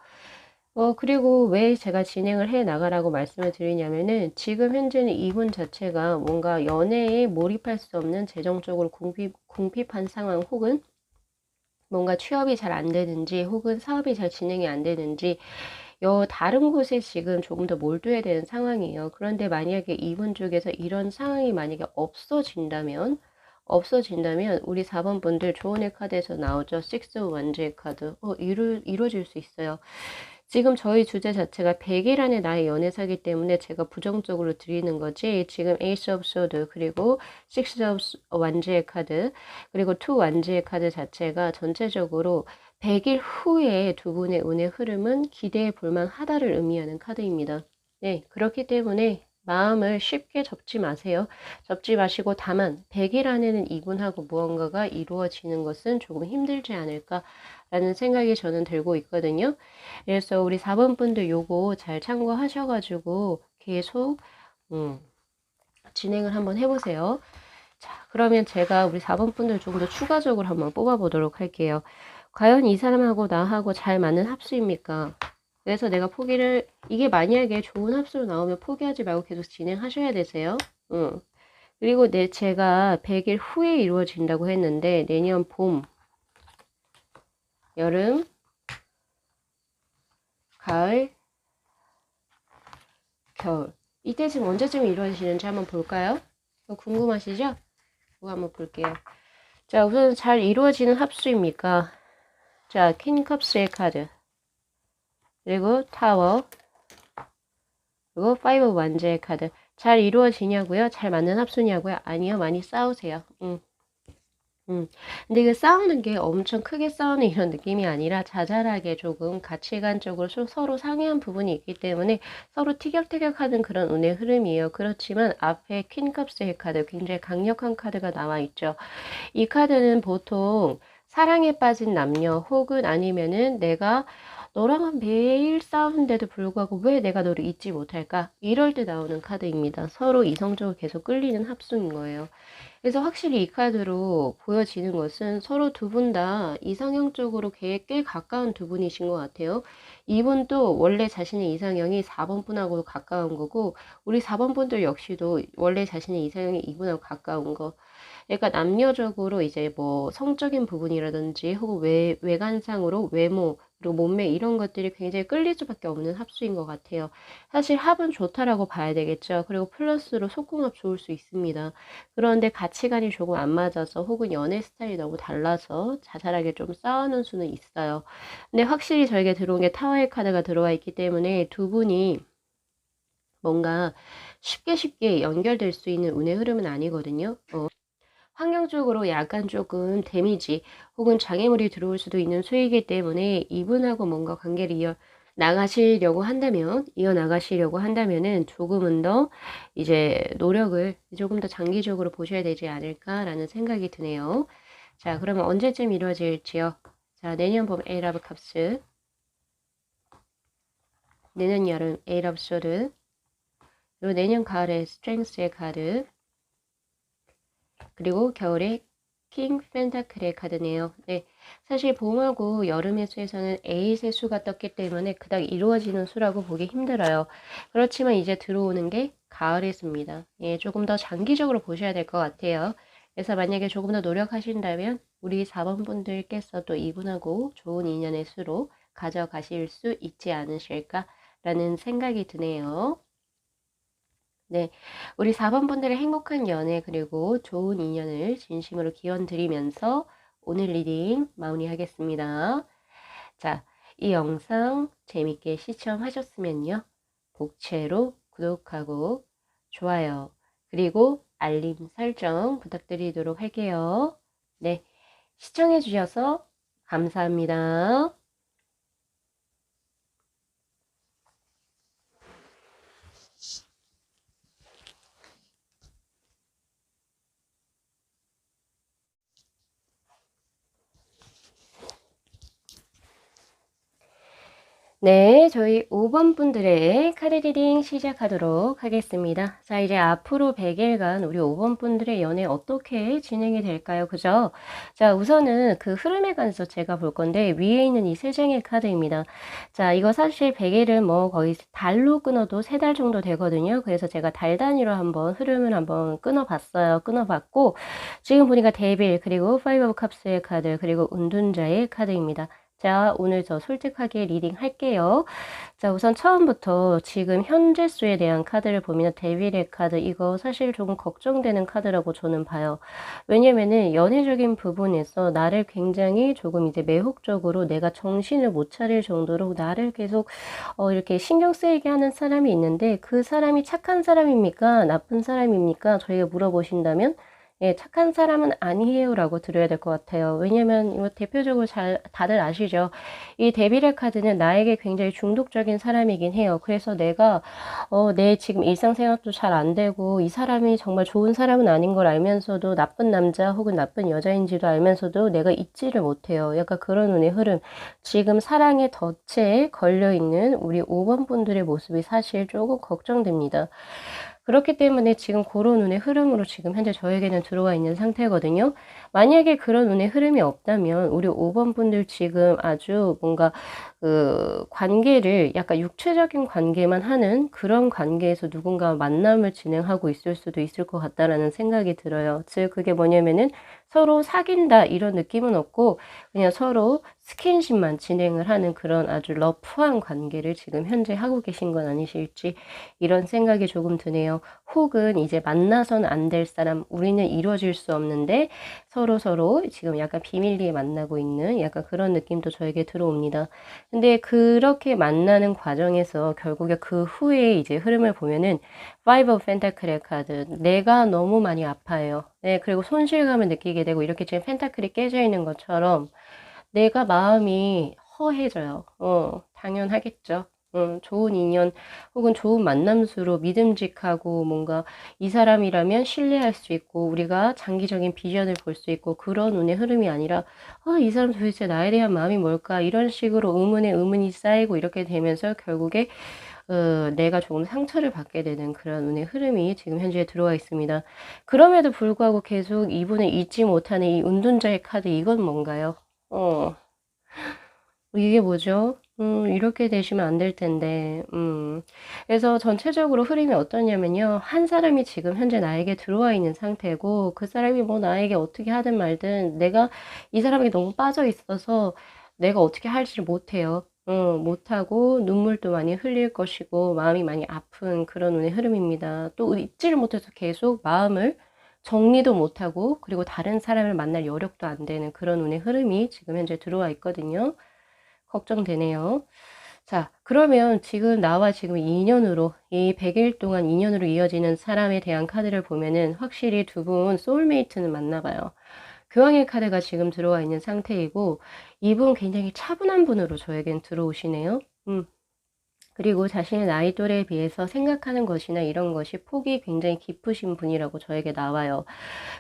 그리고 왜 제가 진행을 해 나가라고 말씀을 드리냐면은, 지금 현재는 이분 자체가 뭔가 연애에 몰입할 수 없는 재정적으로 궁핍한 상황, 혹은 뭔가 취업이 잘 안 되는지, 혹은 사업이 잘 진행이 안 되는지, 다른 곳에 지금 조금 더 몰두해야 되는 상황이에요. 그런데 만약에 이분 쪽에서 이런 상황이 만약에 없어진다면 우리 4번 분들 조언의 카드에서 나오죠. 6 원즈의 카드. 이루어질 수 있어요. 지금 저희 주제 자체가 100일 안에 나의 연애사기 때문에 제가 부정적으로 드리는 거지, 지금 에이스 오브 소드, 그리고 6 오브 완즈의 카드, 그리고 2 완즈의 카드 자체가 전체적으로 100일 후에 두 분의 운의 흐름은 기대해 볼 만하다를 의미하는 카드입니다. 네, 그렇기 때문에 마음을 쉽게 접지 마세요. 접지 마시고, 다만 100일 안에는 이분하고 무언가가 이루어지는 것은 조금 힘들지 않을까라는 생각이 저는 들고 있거든요. 그래서 우리 4번 분들 요거 잘 참고하셔가지고 계속 진행을 한번 해보세요. 자, 그러면 제가 우리 4번 분들 조금 더 추가적으로 한번 뽑아보도록 할게요. 과연 이 사람하고 나하고 잘 맞는 합수입니까? 그래서 내가 이게 만약에 좋은 합수로 나오면 포기하지 말고 계속 진행하셔야 되세요. 그리고 제가 100일 후에 이루어진다고 했는데, 내년 봄, 여름, 가을, 겨울. 이때쯤 언제쯤 이루어지는지 한번 볼까요? 궁금하시죠? 이거 한번 볼게요. 자, 우선 잘 이루어지는 합수입니까? 자, 퀸컵스의 카드. 그리고 타워. 그리고 파이브 완제의 카드. 잘 이루어지냐고요? 잘 맞는 합수냐고요? 아니요, 많이 싸우세요. 근데 그 싸우는 게 엄청 크게 싸우는 이런 느낌이 아니라 자잘하게 조금 가치관적으로 서로 상이한 부분이 있기 때문에 서로 티격태격하는 그런 운의 흐름이에요. 그렇지만 앞에 퀸컵스의 카드, 굉장히 강력한 카드가 나와 있죠. 이 카드는 보통 사랑에 빠진 남녀, 혹은 아니면은 내가 너랑은 매일 싸우는데도 불구하고 왜 내가 너를 잊지 못할까? 이럴 때 나오는 카드입니다. 서로 이성적으로 계속 끌리는 합수인 거예요. 그래서 확실히 이 카드로 보여지는 것은 서로 두 분 다 이상형적으로 꽤 가까운 두 분이신 것 같아요. 이분도 원래 자신의 이상형이 4번 분하고 가까운 거고, 우리 4번 분들 역시도 원래 자신의 이상형이 이분하고 가까운 거. 그러니까 남녀적으로 이제 뭐 성적인 부분이라든지, 혹은 외관상으로 외모, 그리고 몸매, 이런 것들이 굉장히 끌릴 수밖에 없는 합수인 것 같아요. 사실 합은 좋다라고 봐야 되겠죠. 그리고 플러스로 속궁합 좋을 수 있습니다. 그런데 가치관이 조금 안 맞아서, 혹은 연애 스타일이 너무 달라서 자잘하게 좀 싸우는 수는 있어요. 근데 확실히 저에게 들어온 게 타워의 카드가 들어와 있기 때문에 두 분이 뭔가 쉽게 연결될 수 있는 운의 흐름은 아니거든요. 환경적으로 약간 조금 데미지, 혹은 장애물이 들어올 수도 있는 수이기 때문에, 이분하고 뭔가 관계를 이어나가시려고 한다면은 조금은 더 이제 노력을 조금 더 장기적으로 보셔야 되지 않을까라는 생각이 드네요. 자, 그러면 언제쯤 이루어질지요? 자, 내년 봄 에이트 오브 컵스, 내년 여름 에이트 오브 소드, 그리고 내년 가을에 스트렝스의 카드, 그리고 겨울에 킹 펜타클의 카드네요. 네, 사실 봄하고 여름의 수에서는 에잇의 수가 떴기 때문에 그닥 이루어지는 수라고 보기 힘들어요. 그렇지만 이제 들어오는 게 가을의 수입니다. 예, 조금 더 장기적으로 보셔야 될 것 같아요. 그래서 만약에 조금 더 노력하신다면 우리 4번 분들께서 또 이분하고 좋은 인연의 수로 가져가실 수 있지 않으실까라는 생각이 드네요. 네, 우리 4번 분들의 행복한 연애, 그리고 좋은 인연을 진심으로 기원 드리면서 오늘 리딩 마무리하겠습니다. 자, 이 영상 재밌게 시청하셨으면요, 복채로 구독하고 좋아요, 그리고 알림 설정 부탁드리도록 할게요. 네, 시청해 주셔서 감사합니다. 네, 저희 5번 분들의 카드 리딩 시작하도록 하겠습니다. 자, 이제 앞으로 100일간 우리 5번 분들의 연애 어떻게 진행이 될까요? 그죠? 자, 우선은 그 흐름에 관해서 제가 볼 건데, 위에 있는 이 3장의 카드입니다. 자, 이거 사실 100일은 뭐 거의 달로 끊어도 3달 정도 되거든요. 그래서 제가 달 단위로 한번 흐름을 한번 끊어봤어요. 끊어봤고, 지금 보니까 데빌, 그리고 5 오브 컵스의 카드, 그리고 은둔자의 카드입니다. 자, 오늘 저 솔직하게 리딩 할게요. 자, 우선 처음부터 지금 현재 수에 대한 카드를 보면 데빌의 카드, 이거 사실 조금 걱정되는 카드라고 저는 봐요. 왜냐면은 연애적인 부분에서 나를 굉장히 조금 이제 매혹적으로 내가 정신을 못 차릴 정도로 나를 계속 이렇게 신경 쓰이게 하는 사람이 있는데, 그 사람이 착한 사람입니까? 나쁜 사람입니까? 저희가 물어보신다면 예, 착한 사람은 아니에요 라고 들어야 될 것 같아요. 왜냐면 이거 대표적으로 다들 아시죠? 이 데빌의 카드는 나에게 굉장히 중독적인 사람이긴 해요. 그래서 내가 내 지금 일상생활도 잘 안 되고 이 사람이 정말 좋은 사람은 아닌 걸 알면서도 나쁜 남자 혹은 나쁜 여자인지도 알면서도 내가 잊지를 못해요. 약간 그런 운의 흐름. 지금 사랑의 덫에 걸려있는 우리 5번 분들의 모습이 사실 조금 걱정됩니다. 그렇기 때문에 지금 그런 운의 흐름으로 지금 현재 저에게는 들어와 있는 상태거든요. 만약에 그런 운의 흐름이 없다면 우리 5번 분들 지금 아주 뭔가 그 관계를 약간 육체적인 관계만 하는 그런 관계에서 누군가 만남을 진행하고 있을 수도 있을 것 같다라는 생각이 들어요. 즉 그게 뭐냐면은 서로 사귄다 이런 느낌은 없고 그냥 서로 스킨십만 진행을 하는 그런 아주 러프한 관계를 지금 현재 하고 계신 건 아니실지 이런 생각이 조금 드네요. 혹은 이제 만나선 안 될 사람, 우리는 이루어질 수 없는데 서로 지금 약간 비밀리에 만나고 있는 약간 그런 느낌도 저에게 들어옵니다. 근데 그렇게 만나는 과정에서 결국에 그 후에 이제 흐름을 보면은 Five of Pentacle의 카드, 내가 너무 많이 아파요. 네, 그리고 손실감을 느끼게 되고 이렇게 지금 펜타클이 깨져 있는 것처럼 내가 마음이 허해져요. 당연하겠죠. 좋은 인연 혹은 좋은 만남수로 믿음직하고 뭔가 이 사람이라면 신뢰할 수 있고 우리가 장기적인 비전을 볼 수 있고 그런 운의 흐름이 아니라 이 사람 도대체 나에 대한 마음이 뭘까 이런 식으로 의문에 의문이 쌓이고 이렇게 되면서 결국에 내가 조금 상처를 받게 되는 그런 운의 흐름이 지금 현재 들어와 있습니다. 그럼에도 불구하고 계속 이분을 잊지 못하는 이 은둔자의 카드 이건 뭔가요? 이게 뭐죠? 이렇게 되시면 안 될 텐데, 그래서 전체적으로 흐름이 어떠냐면요. 한 사람이 지금 현재 나에게 들어와 있는 상태고, 그 사람이 뭐 나에게 어떻게 하든 말든, 내가 이 사람에게 너무 빠져 있어서 내가 어떻게 할지를 못해요. 못하고, 눈물도 많이 흘릴 것이고, 마음이 많이 아픈 그런 운의 흐름입니다. 또 잊지를 못해서 계속 마음을 정리도 못하고, 그리고 다른 사람을 만날 여력도 안 되는 그런 운의 흐름이 지금 현재 들어와 있거든요. 걱정되네요. 자, 그러면 지금 나와 지금 2년으로, 이 100일 동안 2년으로 이어지는 사람에 대한 카드를 보면은 확실히 두 분 소울메이트는 맞나 봐요. 교황의 카드가 지금 들어와 있는 상태이고, 이분 굉장히 차분한 분으로 저에겐 들어오시네요. 그리고 자신의 나이 또래에 비해서 생각하는 것이나 이런 것이 폭이 굉장히 깊으신 분이라고 저에게 나와요.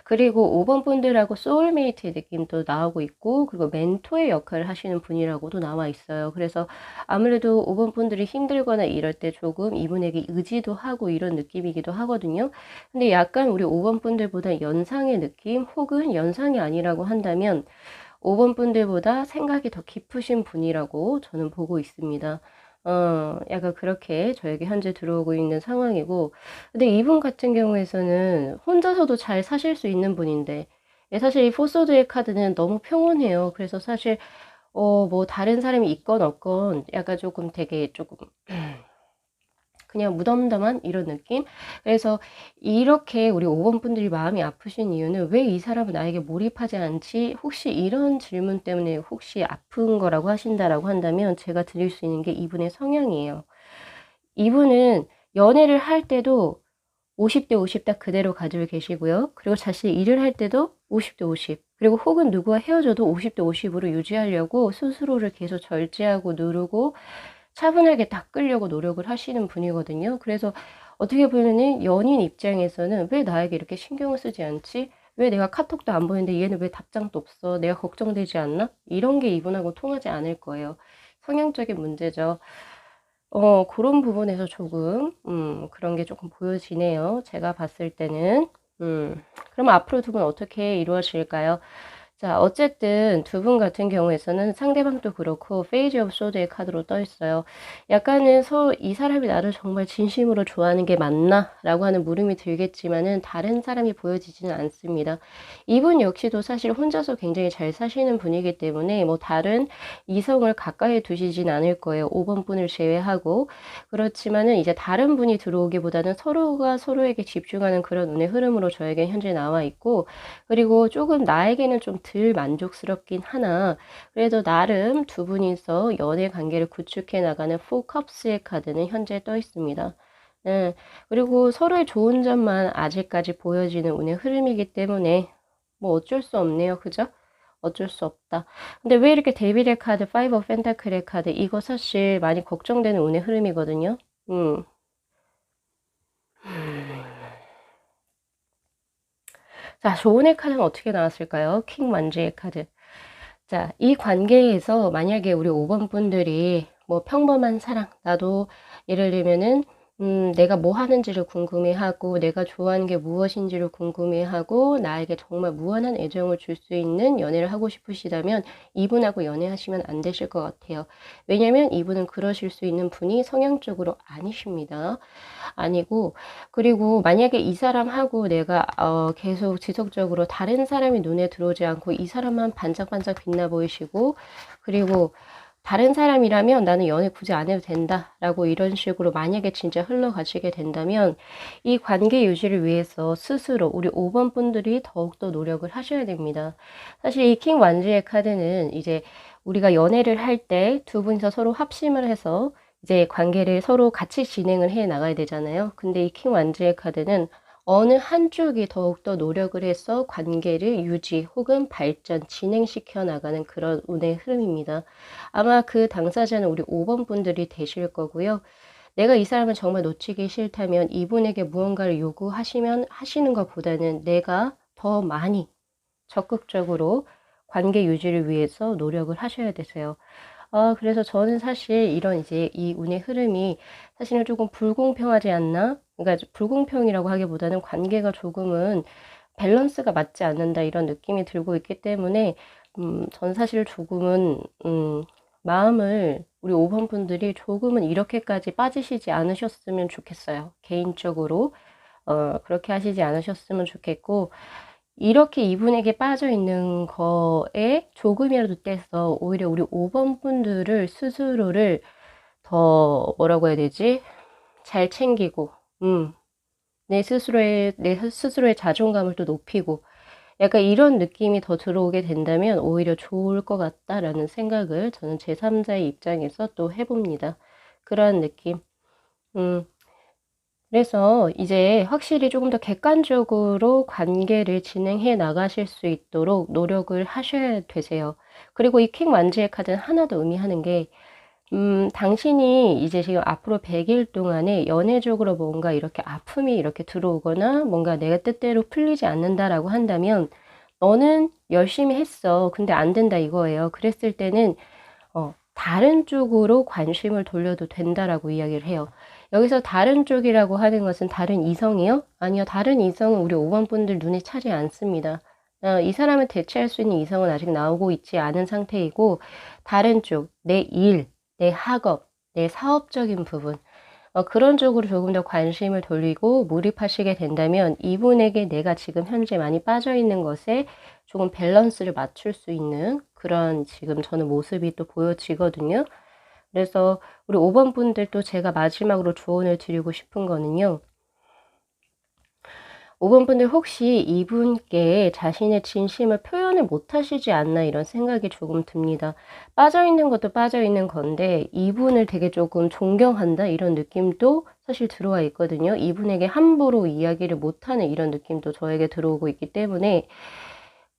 그리고 5번 분들하고 소울메이트의 느낌도 나오고 있고, 그리고 멘토의 역할을 하시는 분이라고도 나와 있어요. 그래서 아무래도 5번 분들이 힘들거나 이럴 때 조금 이분에게 의지도 하고 이런 느낌이기도 하거든요. 근데 약간 우리 5번 분들보다 연상의 느낌, 혹은 연상이 아니라고 한다면 5번 분들보다 생각이 더 깊으신 분이라고 저는 보고 있습니다. 약간 그렇게 저에게 현재 들어오고 있는 상황이고, 근데 이분 같은 경우에서는 혼자서도 잘 사실 수 있는 분인데, 예, 사실 이 포소드의 카드는 너무 평온해요. 그래서 사실, 뭐, 다른 사람이 있건 없건, 약간 조금 되게 조금, 그냥 무덤덤한 이런 느낌? 그래서 이렇게 우리 5번 분들이 마음이 아프신 이유는 왜 이 사람은 나에게 몰입하지 않지? 혹시 이런 질문 때문에 혹시 아픈 거라고 하신다라고 한다면 제가 드릴 수 있는 게 이분의 성향이에요. 이분은 연애를 할 때도 50대 50 딱 그대로 가지고 계시고요. 그리고 자신이 일을 할 때도 50대 50. 그리고 혹은 누구와 헤어져도 50대 50으로 유지하려고 스스로를 계속 절제하고 누르고 차분하게 닦으려고 노력을 하시는 분이거든요. 그래서 어떻게 보면은 연인 입장에서는 '왜 나에게 이렇게 신경을 쓰지 않지? 왜 내가 카톡도 안 보냈는데 얘는 왜 답장도 없어? 내가 걱정되지 않나?' 이런 게 이분하고 통하지 않을 거예요. 성향적인 문제죠. 고런 부분에서 조금 그런 게 쪼끔 보여지네요, 제가 봤을 때는. 그럼 앞으로 두 분 어떻게 이루어질까요? 자, 어쨌든 두 분 같은 경우에서는 상대방도 그렇고 페이지 오브 소드의 카드로 떠 있어요. 약간은 이 사람이 나를 정말 진심으로 좋아하는 게 맞나?'라고 하는 물음이 들겠지만은 다른 사람이 보여지지는 않습니다. 이분 역시도 사실 혼자서 굉장히 잘 사시는 분이기 때문에 뭐 다른 이성을 가까이 두시진 않을 거예요, 5번 분을 제외하고. 그렇지만은 이제 다른 분이 들어오기보다는 서로가 서로에게 집중하는 그런 운의 흐름으로 저에겐 현재 나와 있고, 그리고 조금 나에게는 좀 덜 만족스럽긴 하나 그래도 나름 두 분이서 연애 관계를 구축해 나가는 포 컵스의 카드는 현재 떠 있습니다. 예. 그리고 서로의 좋은 점만 아직까지 보여지는 운의 흐름이기 때문에 뭐 어쩔 수 없네요. 그죠? 어쩔 수 없다. 근데 왜 이렇게 데빌의 카드, 파이브 오브 펜타클의 카드, 이거 사실 많이 걱정되는 운의 흐름이거든요. 음. 자, 조언의 카드는 어떻게 나왔을까요? 킹 완주의 카드. 자, 이 관계에서 만약에 우리 5번 분들이 뭐 평범한 사랑, 나도 예를 들면은 내가 뭐 하는지를 궁금해하고 내가 좋아하는 게 무엇인지를 궁금해하고 나에게 정말 무한한 애정을 줄 수 있는 연애를 하고 싶으시다면 이분하고 연애하시면 안 되실 것 같아요. 왜냐면 이분은 그러실 수 있는 분이 성향적으로 아니십니다. 아니고, 그리고 만약에 이 사람하고 내가 계속 지속적으로 다른 사람이 눈에 들어오지 않고 이 사람만 반짝반짝 빛나 보이시고, 그리고 다른 사람이라면 '나는 연애 굳이 안 해도 된다.'라고 이런 식으로 만약에 진짜 흘러가시게 된다면 이 관계 유지를 위해서 스스로 우리 5번 분들이 더욱더 노력을 하셔야 됩니다. 사실 이 킹 완주의 카드는 이제 우리가 연애를 할 때 두 분이서 서로 합심을 해서 이제 관계를 서로 같이 진행을 해 나가야 되잖아요. 근데 이 킹 완주의 카드는 어느 한쪽이 더욱더 노력을 해서 관계를 유지 혹은 발전, 진행시켜 나가는 그런 운의 흐름입니다. 아마 그 당사자는 우리 5번 분들이 되실 거고요. 내가 이 사람을 정말 놓치기 싫다면 이분에게 무언가를 요구하시면 하시는 것보다는 내가 더 많이 적극적으로 관계 유지를 위해서 노력을 하셔야 되세요. 그래서 저는 사실 이런 이제 이 운의 흐름이 사실은 조금 불공평하지 않나? 그러니까 불공평이라고 하기보다는 관계가 조금은 밸런스가 맞지 않는다 이런 느낌이 들고 있기 때문에 저는 사실 조금은 마음을 우리 5번 분들이 조금은 이렇게까지 빠지시지 않으셨으면 좋겠어요. 개인적으로 그렇게 하시지 않으셨으면 좋겠고, 이렇게 이분에게 빠져 있는 거에 조금이라도 떼서 오히려 우리 5번 분들을 스스로를 더 뭐라고 해야 되지? 잘 챙기고 내 스스로의 자존감을 또 높이고 약간 이런 느낌이 더 들어오게 된다면 오히려 좋을 것 같다라는 생각을 저는 제3 자의 입장에서 또 해 봅니다. 그런 느낌. 음. 그래서 이제 확실히 조금 더 객관적으로 관계를 진행해 나가실 수 있도록 노력을 하셔야 되세요. 그리고 이 킹 완주의 카드는 하나 더 의미하는 게 당신이 이제 지금 앞으로 100일 동안에 연애적으로 뭔가 이렇게 아픔이 이렇게 들어오거나 뭔가 '내가 뜻대로 풀리지 않는다.'라고 한다면 "너는 열심히 했어. 근데 안 된다." 이거예요. 그랬을 때는 "다른 쪽으로 관심을 돌려도 된다."라고 이야기를 해요. 여기서 다른 쪽이라고 하는 것은 다른 이성이요? 아니요. 다른 이성은 우리 5번 분들 눈에 차지 않습니다. 이 사람을 대체할 수 있는 이성은 아직 나오고 있지 않은 상태이고, 다른 쪽, 내 일, 내 학업, 내 사업적인 부분, 그런 쪽으로 조금 더 관심을 돌리고 몰입하시게 된다면 이분에게 내가 지금 현재 많이 빠져 있는 것에 조금 밸런스를 맞출 수 있는 그런 지금 저는 모습이 또 보여지거든요. 그래서 우리 5번 분들도 제가 마지막으로 조언을 드리고 싶은 거는요. 5번 분들 혹시 이분께 자신의 진심을 표현을 못 하시지 않나 이런 생각이 조금 듭니다. 빠져있는 것도 빠져있는 건데 이분을 되게 조금 존경한다 이런 느낌도 사실 들어와 있거든요. 이분에게 함부로 이야기를 못하는 이런 느낌도 저에게 들어오고 있기 때문에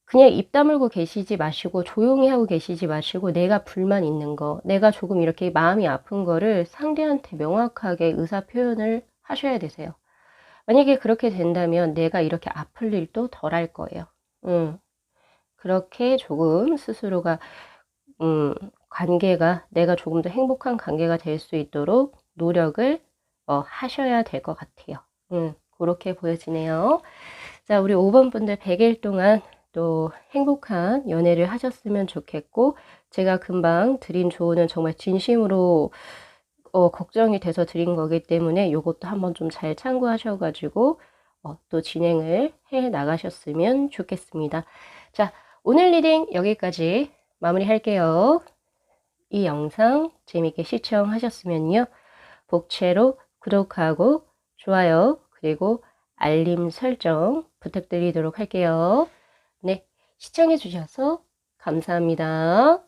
그냥 입 다물고 계시지 마시고 조용히 하고 계시지 마시고 내가 불만 있는 거, 내가 조금 이렇게 마음이 아픈 거를 상대한테 명확하게 의사 표현을 하셔야 되세요. 만약에 그렇게 된다면 내가 이렇게 아플 일도 덜 할 거예요. 그렇게 조금 스스로가 관계가 내가 조금 더 행복한 관계가 될 수 있도록 노력을 하셔야 될 것 같아요. 그렇게 보여지네요. 자, 우리 5번 분들 100일 동안 또 행복한 연애를 하셨으면 좋겠고, 제가 금방 드린 조언은 정말 진심으로 걱정이 돼서 드린 거기 때문에 요것도 한번 좀 잘 참고하셔 가지고 또 진행을 해 나가셨으면 좋겠습니다. 자, 오늘 리딩 여기까지 마무리할게요. 이 영상 재밌게 시청하셨으면요. 복채로 구독하고 좋아요 그리고 알림 설정 부탁드리도록 할게요. 네, 시청해 주셔서 감사합니다.